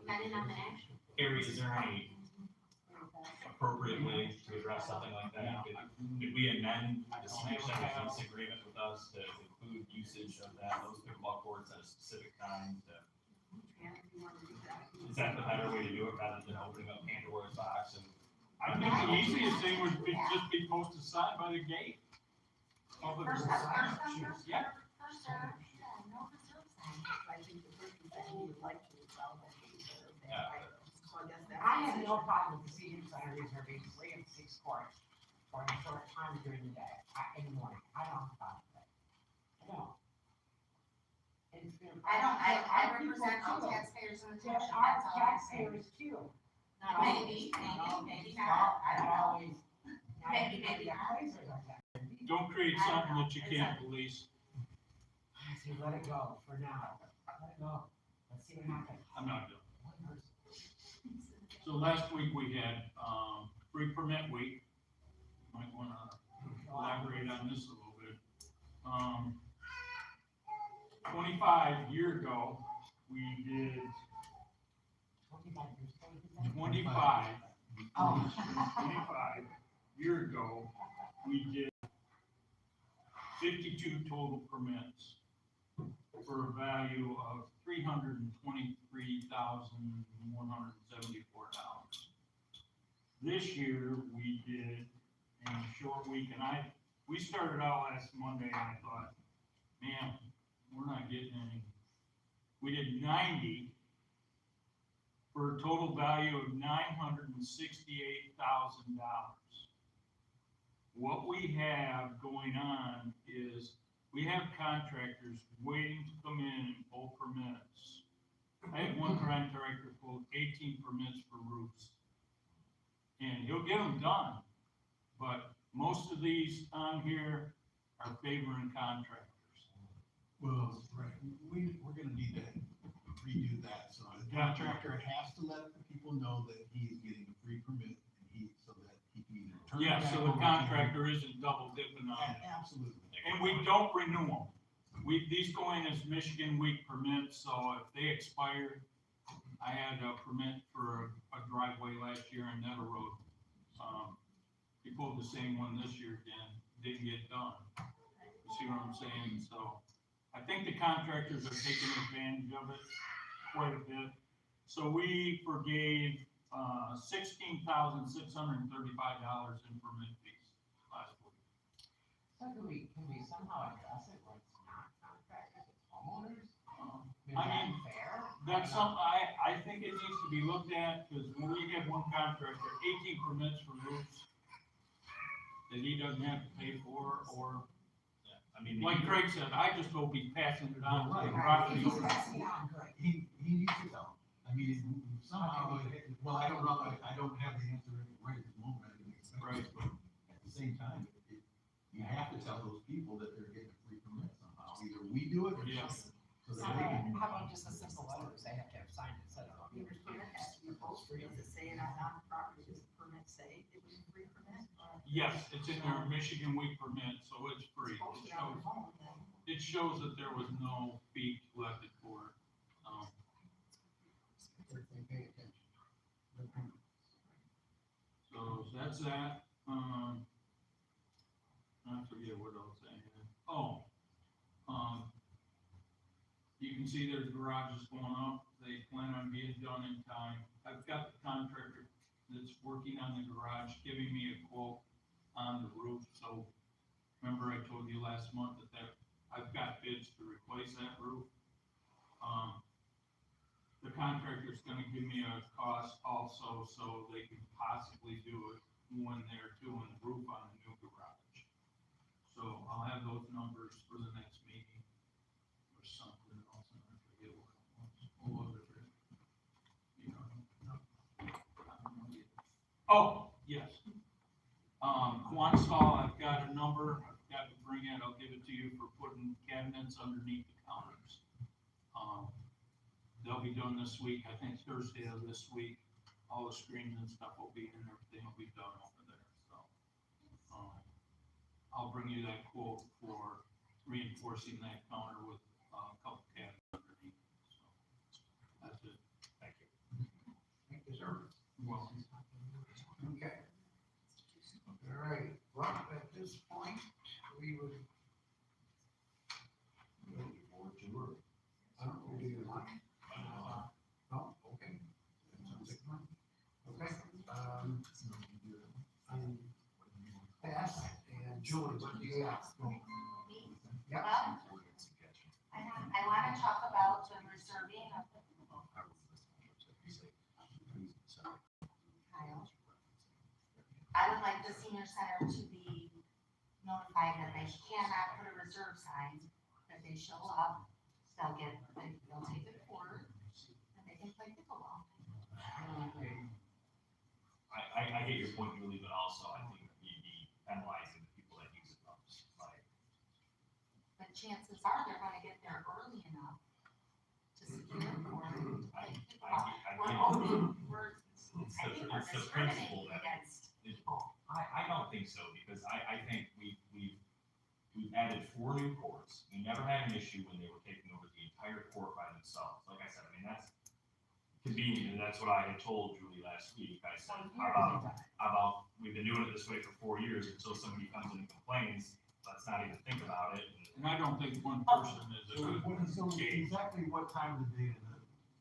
I didn't have an action. Gary, is there any appropriate way to address something like that? Could we amend the senior center lease agreement with us to include usage of those pickleball courts at a specific time? Is that the better way to do it rather than opening up Pandora's box and? I think the easiest thing would be just be posted sign by the gate. Public First sign. come, first serve. Yeah. First serve, yeah, no reserve sign. I think the person said he would like to sell that. So I guess that's. I have no problem with the senior center reserving 3 and 6 courts for a short time during the day, in the morning. I don't have a problem with it. I don't. It's been. I represent all taxpayers in the township, Our that's all I'm saying. taxpayers too. Maybe No, not. I don't know. always. Maybe, maybe not. Always are like that. Don't create something that you can't police. I say, let it go for now. Let it go. Let's see what happens. I'm not doing. One person. So last week we had, free permit week. Might wanna elaborate on this a little bit. 25 years ago, we did 25. Oh. 25 years ago, we did 52 total permits for a value of $323,174. This year, we did in a short week, and we started out last Monday, and I thought, man, we're not getting any we did 90 for a total value of $968,000. What we have going on is we have contractors waiting to come in and pull permits. I had one contractor pull 18 permits for roofs. And he'll get them done, but most of these on here are favoring contractors. Well, right, we're gonna need to redo that, so the contractor has to let the people know that he is getting a free permit, and so that he can either turn it Yeah, back so the over to contractor isn't double dipping on it. Absolutely. And we don't renew them. These go in as Michigan week permits, so if they expire, I had a permit for a driveway last year on Nettle Road. He pulled the same one this year again, didn't get done. You see what I'm saying? So I think the contractors are taking advantage of it quite a bit. So we forgave $16,635 in permit fees last week. So can we somehow address it when it's not contractors, it's homeowners? Is I that mean, fair? that's something I think it needs to be looked at, because when we have one contractor, 18 permits for roofs that he doesn't have to pay for, or, I mean. like Craig said, I just hope he's passing it on to the Right. property He's owner. passing on, good. He needs to know. I mean, somehow, well, I don't know, I don't have the answer right at the moment, I didn't expect Right. it, but at the same time, you have to tell those people that they're getting a free permit somehow, either we do it or Yes. so that they can. How about just a simple letter, they have to have signed it, said on Your permit has to be posted, does it say it on the property, does the permit say it was a free permit? Yes, it's in their Michigan week permit, so it's free. Posted on the phone, then. It shows that there was no fee collected for it. If they pay attention. So that's that. I forget what else I had. Oh, you can see their garage is going up. They plan on being done in time. I've got the contractor that's working on the garage giving me a quote on the roof. So remember I told you last month that I've got bids to replace that roof. The contractor's gonna give me a cost also, so they can possibly do it when they're doing the roof on the new garage. So I'll have those numbers for the next meeting or something else, and I forget what it was. What was it? You know, oh, yes. Quanstall, I've got a number, I've got to bring it, I'll give it to you for putting cabinets underneath the counters. They'll be done this week, I think Thursday of this week. All the screens and stuff will be in, everything will be done over there, so. I'll bring you that quote for reinforcing that counter with a couple cabinets underneath, so. That's it. Thank you. Thank you, sir. Well, Okay. All right, well, at this point, we would. Looking forward to it. I don't know, do you want? No, okay. That sounds like fun. Okay, Pass, and Julie, what do you have? Yep. I want to talk about the reserving of the. Kyle. I would like the senior center to be notified that they cannot put a reserve sign, that they show up, they'll take it forward, and they can play pickleball. I get your point, Julie, but also I think you'd be penalizing the people that use it most, like. But chances are they're gonna get there early enough to secure it for them. I get it. I think we're It's the discriminating principle that. against people. I don't think so, because I think we've added 4 new courts. We never had an issue when they were taking over the entire court by themselves. Like I said, I mean, that's convenient, and that's what I had told Julie last week. I said, how about, we've been doing it this way for 4 years, until somebody comes in and complains, let's not even think about it. and I don't think one person is a good So gauge. exactly what time of the day is it?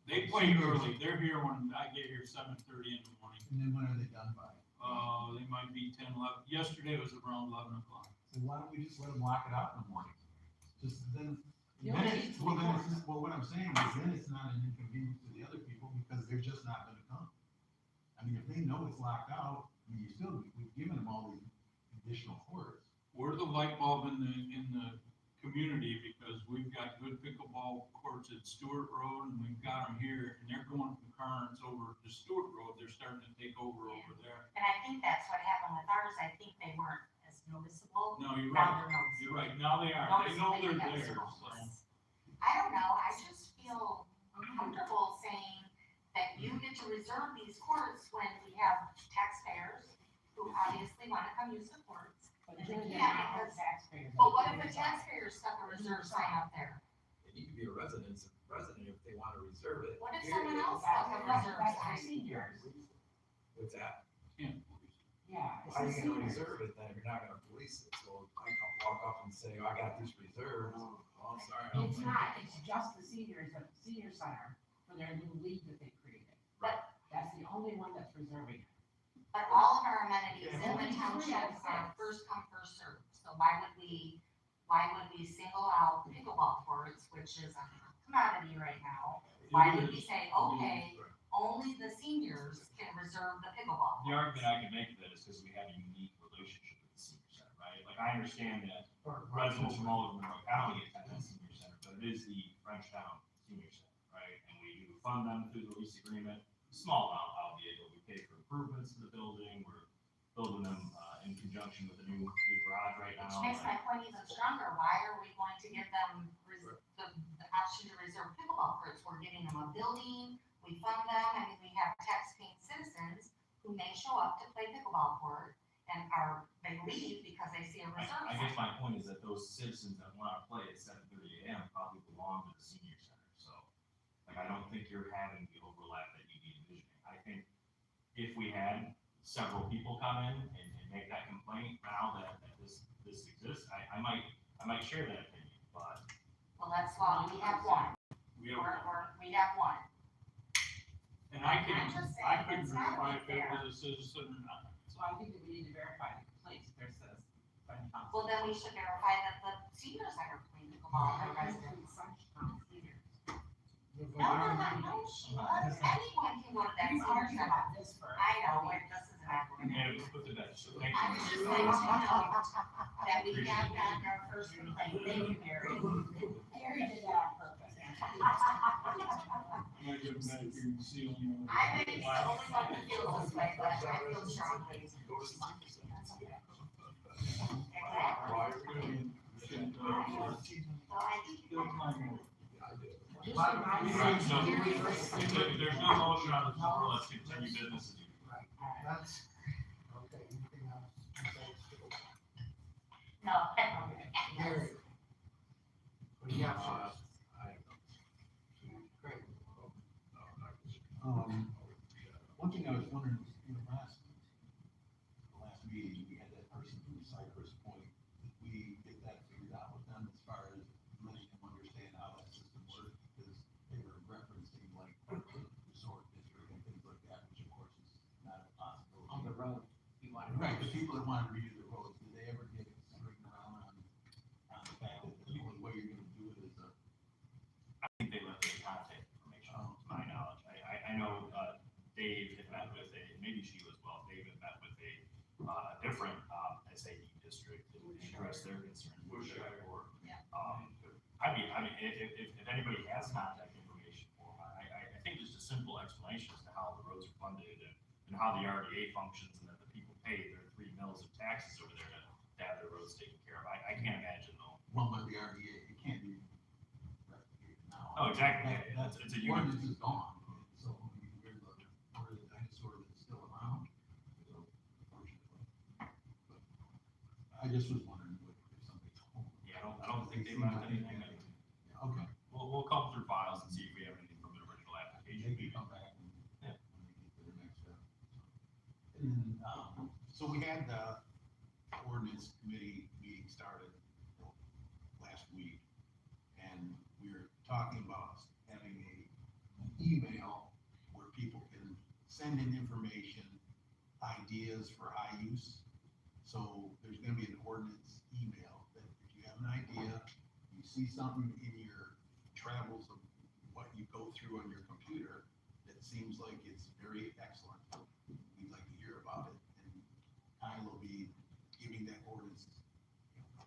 They play early, they're here when I get here 7:30 in the morning. And then when are they done by? They might be 10, 11, yesterday was around 11 o'clock. So why don't we just let them lock it out in the morning? Just then, You then don't it's, need to well, then report. it's, well, what I'm saying is then I mean, if they know it's locked out, I mean, we've given them all these additional courts. We're the light bulb in the community because we've got good pickleball courts at Stewart Road and we've got them here and they're going from Carnes over to Stewart Road. They're starting to take over there. And I think that's what happened with ours. I think they weren't as noticeable. No, you're Now right. they're noticeable. You're right. Now they are. They know they're there. So. I don't know, I just feel uncomfortable saying that you get to reserve these courts when we have taxpayers who obviously wanna come use the courts. And they can't because, but what if the taxpayers stuck a reserve sign up there? They need to be a resident if they wanna reserve it. What if someone else stuck a reserve sign? What's that? Yeah. Why are you gonna reserve it then if you're not gonna police it? So I can walk up and say, oh, I got this reserved. Oh, I'm sorry. It's not, it's just the senior center for their new league that they created. But- That's the only one that's reserving it. But all of our amenities in the township are first come, first served, so why would we single out pickleball courts, which is a commodity right now? Why would we say, okay, only the seniors can reserve the pickleball? The argument I can make of that is because we have a unique relationship with the senior center, right? Like, I understand that residents from all over Monroe County attend that senior center, but it is the Frenchtown Senior Center, right? And we do fund them through the lease agreement, small amount, albeit, but we pay for improvements to the building, we're building them, in conjunction with the new garage right now. Which makes my point even stronger, why are we going to give them the option to reserve pickleball courts? We're giving them a building, we fund them, I mean, we have tax-paying citizens who may show up to play pickleball court and they leave because they see a reserve I sign. guess my point is that those citizens that wanna play at 7:30 AM probably belong to the senior center, so. Like, I don't think you're having the overlap that you need envisioning. I think if we had several people come in and make that complaint now that this exists, I might share that opinion, but. Well, that's why we have one. We have We have one. And I I'm just saying, I couldn't it's gotta verify be if it fair. was a citizen or not. So I think that we need to verify the complaints if there says. Well, then we should verify that the seniors that are playing pickleball are residents. No, anyone can go to that We senior argued center. about this for. I know, this is an acronym. Yeah, let's put to bed, so thank I was just like, that we have gotten our first complaint. Thank you, Gary. Gary did that on purpose. I'm gonna give them back here and seal them. I may be the only one who feels this way, but I feel strongly. Why are we doing? So I think. Right, so if there's no motion on the floor, let's continue business as usual. Right, that's, okay, anything else? No, I don't. Gary? What do you have for us? Great. One thing I was wondering, last meeting, we had that person from Cypress Point. Did we get that figured out with them as far as letting them understand how that system works? Because they were referencing like resort district and things like that, which of course is not a possibility. On the road, you want to. Right, the people that wanted to redo the roads, did they ever get it straightened around on the fact that the only way you're gonna do it is I think they left the contact information, to my knowledge. I know, Dave had met with maybe she was, well, Dave had met with a different, SAE district and addressed their concerns. Or, if anybody has contact information for them, I think just a simple explanation as to how the roads are funded and how the RDA functions and that the people pay their 3 mills of taxes over there to have their roads taken care of. I can't imagine though. one by the RDA, it can't be replicated now. Oh, exactly. That's, It's a one unit. is gone, so I mean, we're the dinosaur that's still around, so unfortunately. But I just was wondering if somebody told. Yeah, I don't think they left anything. Okay. We'll come through files and see if we have anything from the original application. They can come back and, when we get to the next step. And then, so we had the ordinance committee meeting started last week, and we were talking about having an email where people can send in information, ideas for high use. So there's gonna be an ordinance email that if you have an idea, you see something in your travels of what you go through on your computer that seems like it's very excellent, about it, and I will be giving that ordinance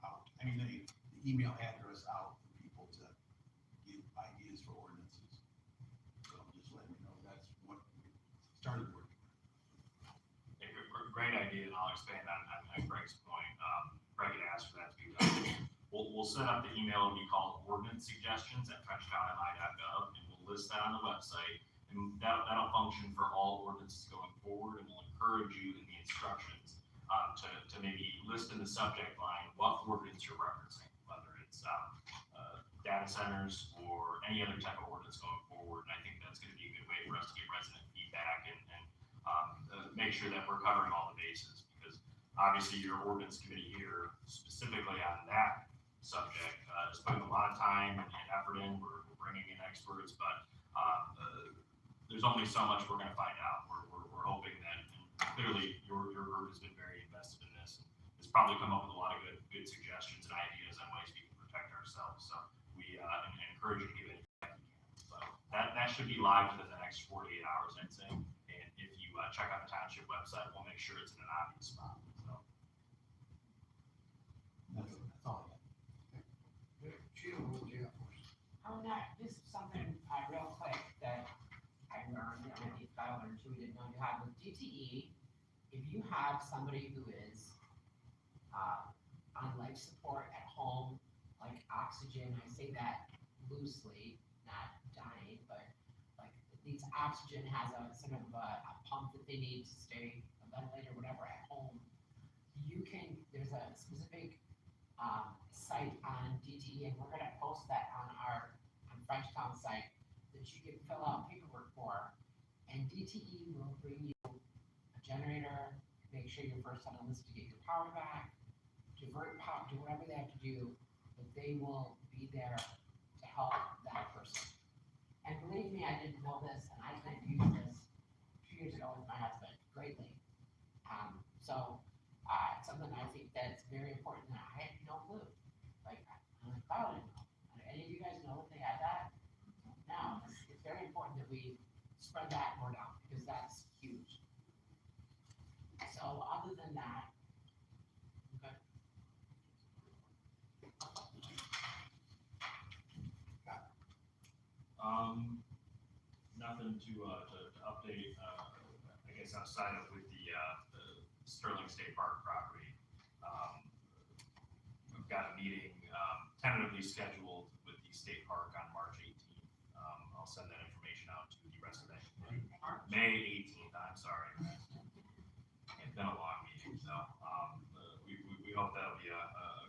out, I mean, the email address out for people to give ideas for ordinances. So just letting you know, that's what we started working on. Great idea, and I'll expand on Greg's point. Greg had asked for that to be done. We'll set up the email, it'll be called ordinance suggestions at frenchtownmi.gov, and we'll list that on the website. And that'll function for all ordinances going forward, and we'll encourage you in the instructions to maybe list in the subject line what ordinance you're referencing, whether it's data centers or any other type of ordinance going forward. And I think that's going to be a good way for us to get resident feedback and make sure that we're covering all the bases, because obviously your ordinance committee here specifically on that subject is putting a lot of time and effort in. We're bringing in experts, but there's only so much we're going to find out. We're hoping that, and clearly your group has been very invested in this and has probably come up with a lot of good suggestions and ideas on ways we can protect ourselves. So we encourage you to give any feedback you can. So that should be live within the next 48 hours, I'd say. And if you check out the township website, we'll make sure it's in an obvious spot. So That's all I got. Sheila, what do you have for us? Oh, no, just something, real quick that I learned, and I think I learned too, we didn't know you had with DTE. If you have somebody who is, on life support at home, like oxygen, I say that loosely, not dying, but like needs oxygen, has a sort of a pump that they need to stay, a ventilator, whatever, at home, you can, there's a specific site on DTE, and we're gonna post that on our Frenchtown site, that you can fill out paperwork for, and DTE will bring you a generator, make sure you're first on the list to get your power back, divert power, do whatever they have to do, but they will be there to help that person. And believe me, I didn't know this, and I couldn't use this 2 years ago with my husband greatly. It's something I think that's very important that I had no clue. Like, I'm like, oh, I didn't know. Any of you guys know that they had that? No, it's very important that we spread that word out, because that's huge. So other than that, okay. Nothing to update, I guess outside of with the Sterling State Park property. We've got a meeting tentatively scheduled with the state park on March 18th. I'll send that information out to the rest of that committee. May 18th, I'm sorry. It's been a long meeting, so we hope that'll be a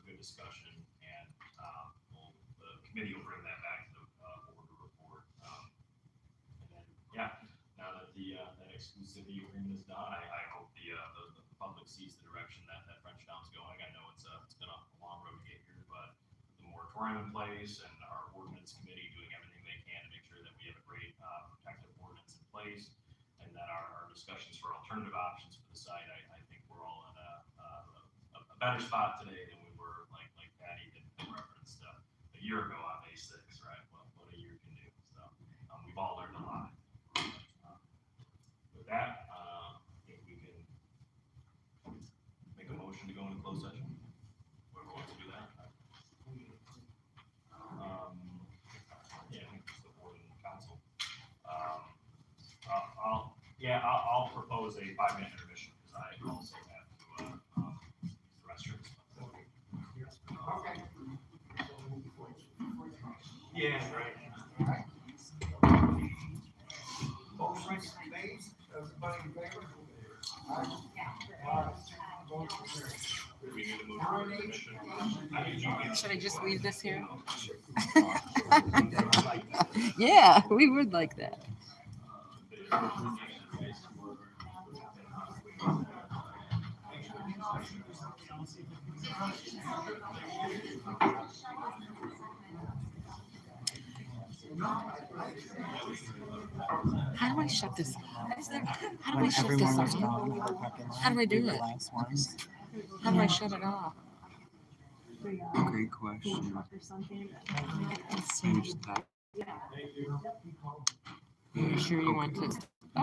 good discussion, and the committee will bring that back to the board to report. And then, yeah, now that that exclusivity agreement is done, I hope the public sees the direction that Frenchtown's going. I know it's been a long road to get here, but the moratorium in place and our ordinance committee doing everything they can to make sure that we have a great protective ordinance in place, and that our discussions for alternative options for the site, I think we're all in a better spot today than we were, like Patty had referenced a year ago on May 6th, right? What a year can do. So we've all learned a lot. With that, I think we can make a motion to go into closed session. Whoever wants to do that. Yeah, I think it's the board and council. I'll propose a 5-minute intermission, because I also have to use the restrooms. Okay. Yeah, right. Motion made, everybody in favor? Should I just leave this here? Yeah, we would like that. How do I shut this off? How do I shut this off? How do I do it? How do I shut it off? Great question. Change that. Are you sure you want to?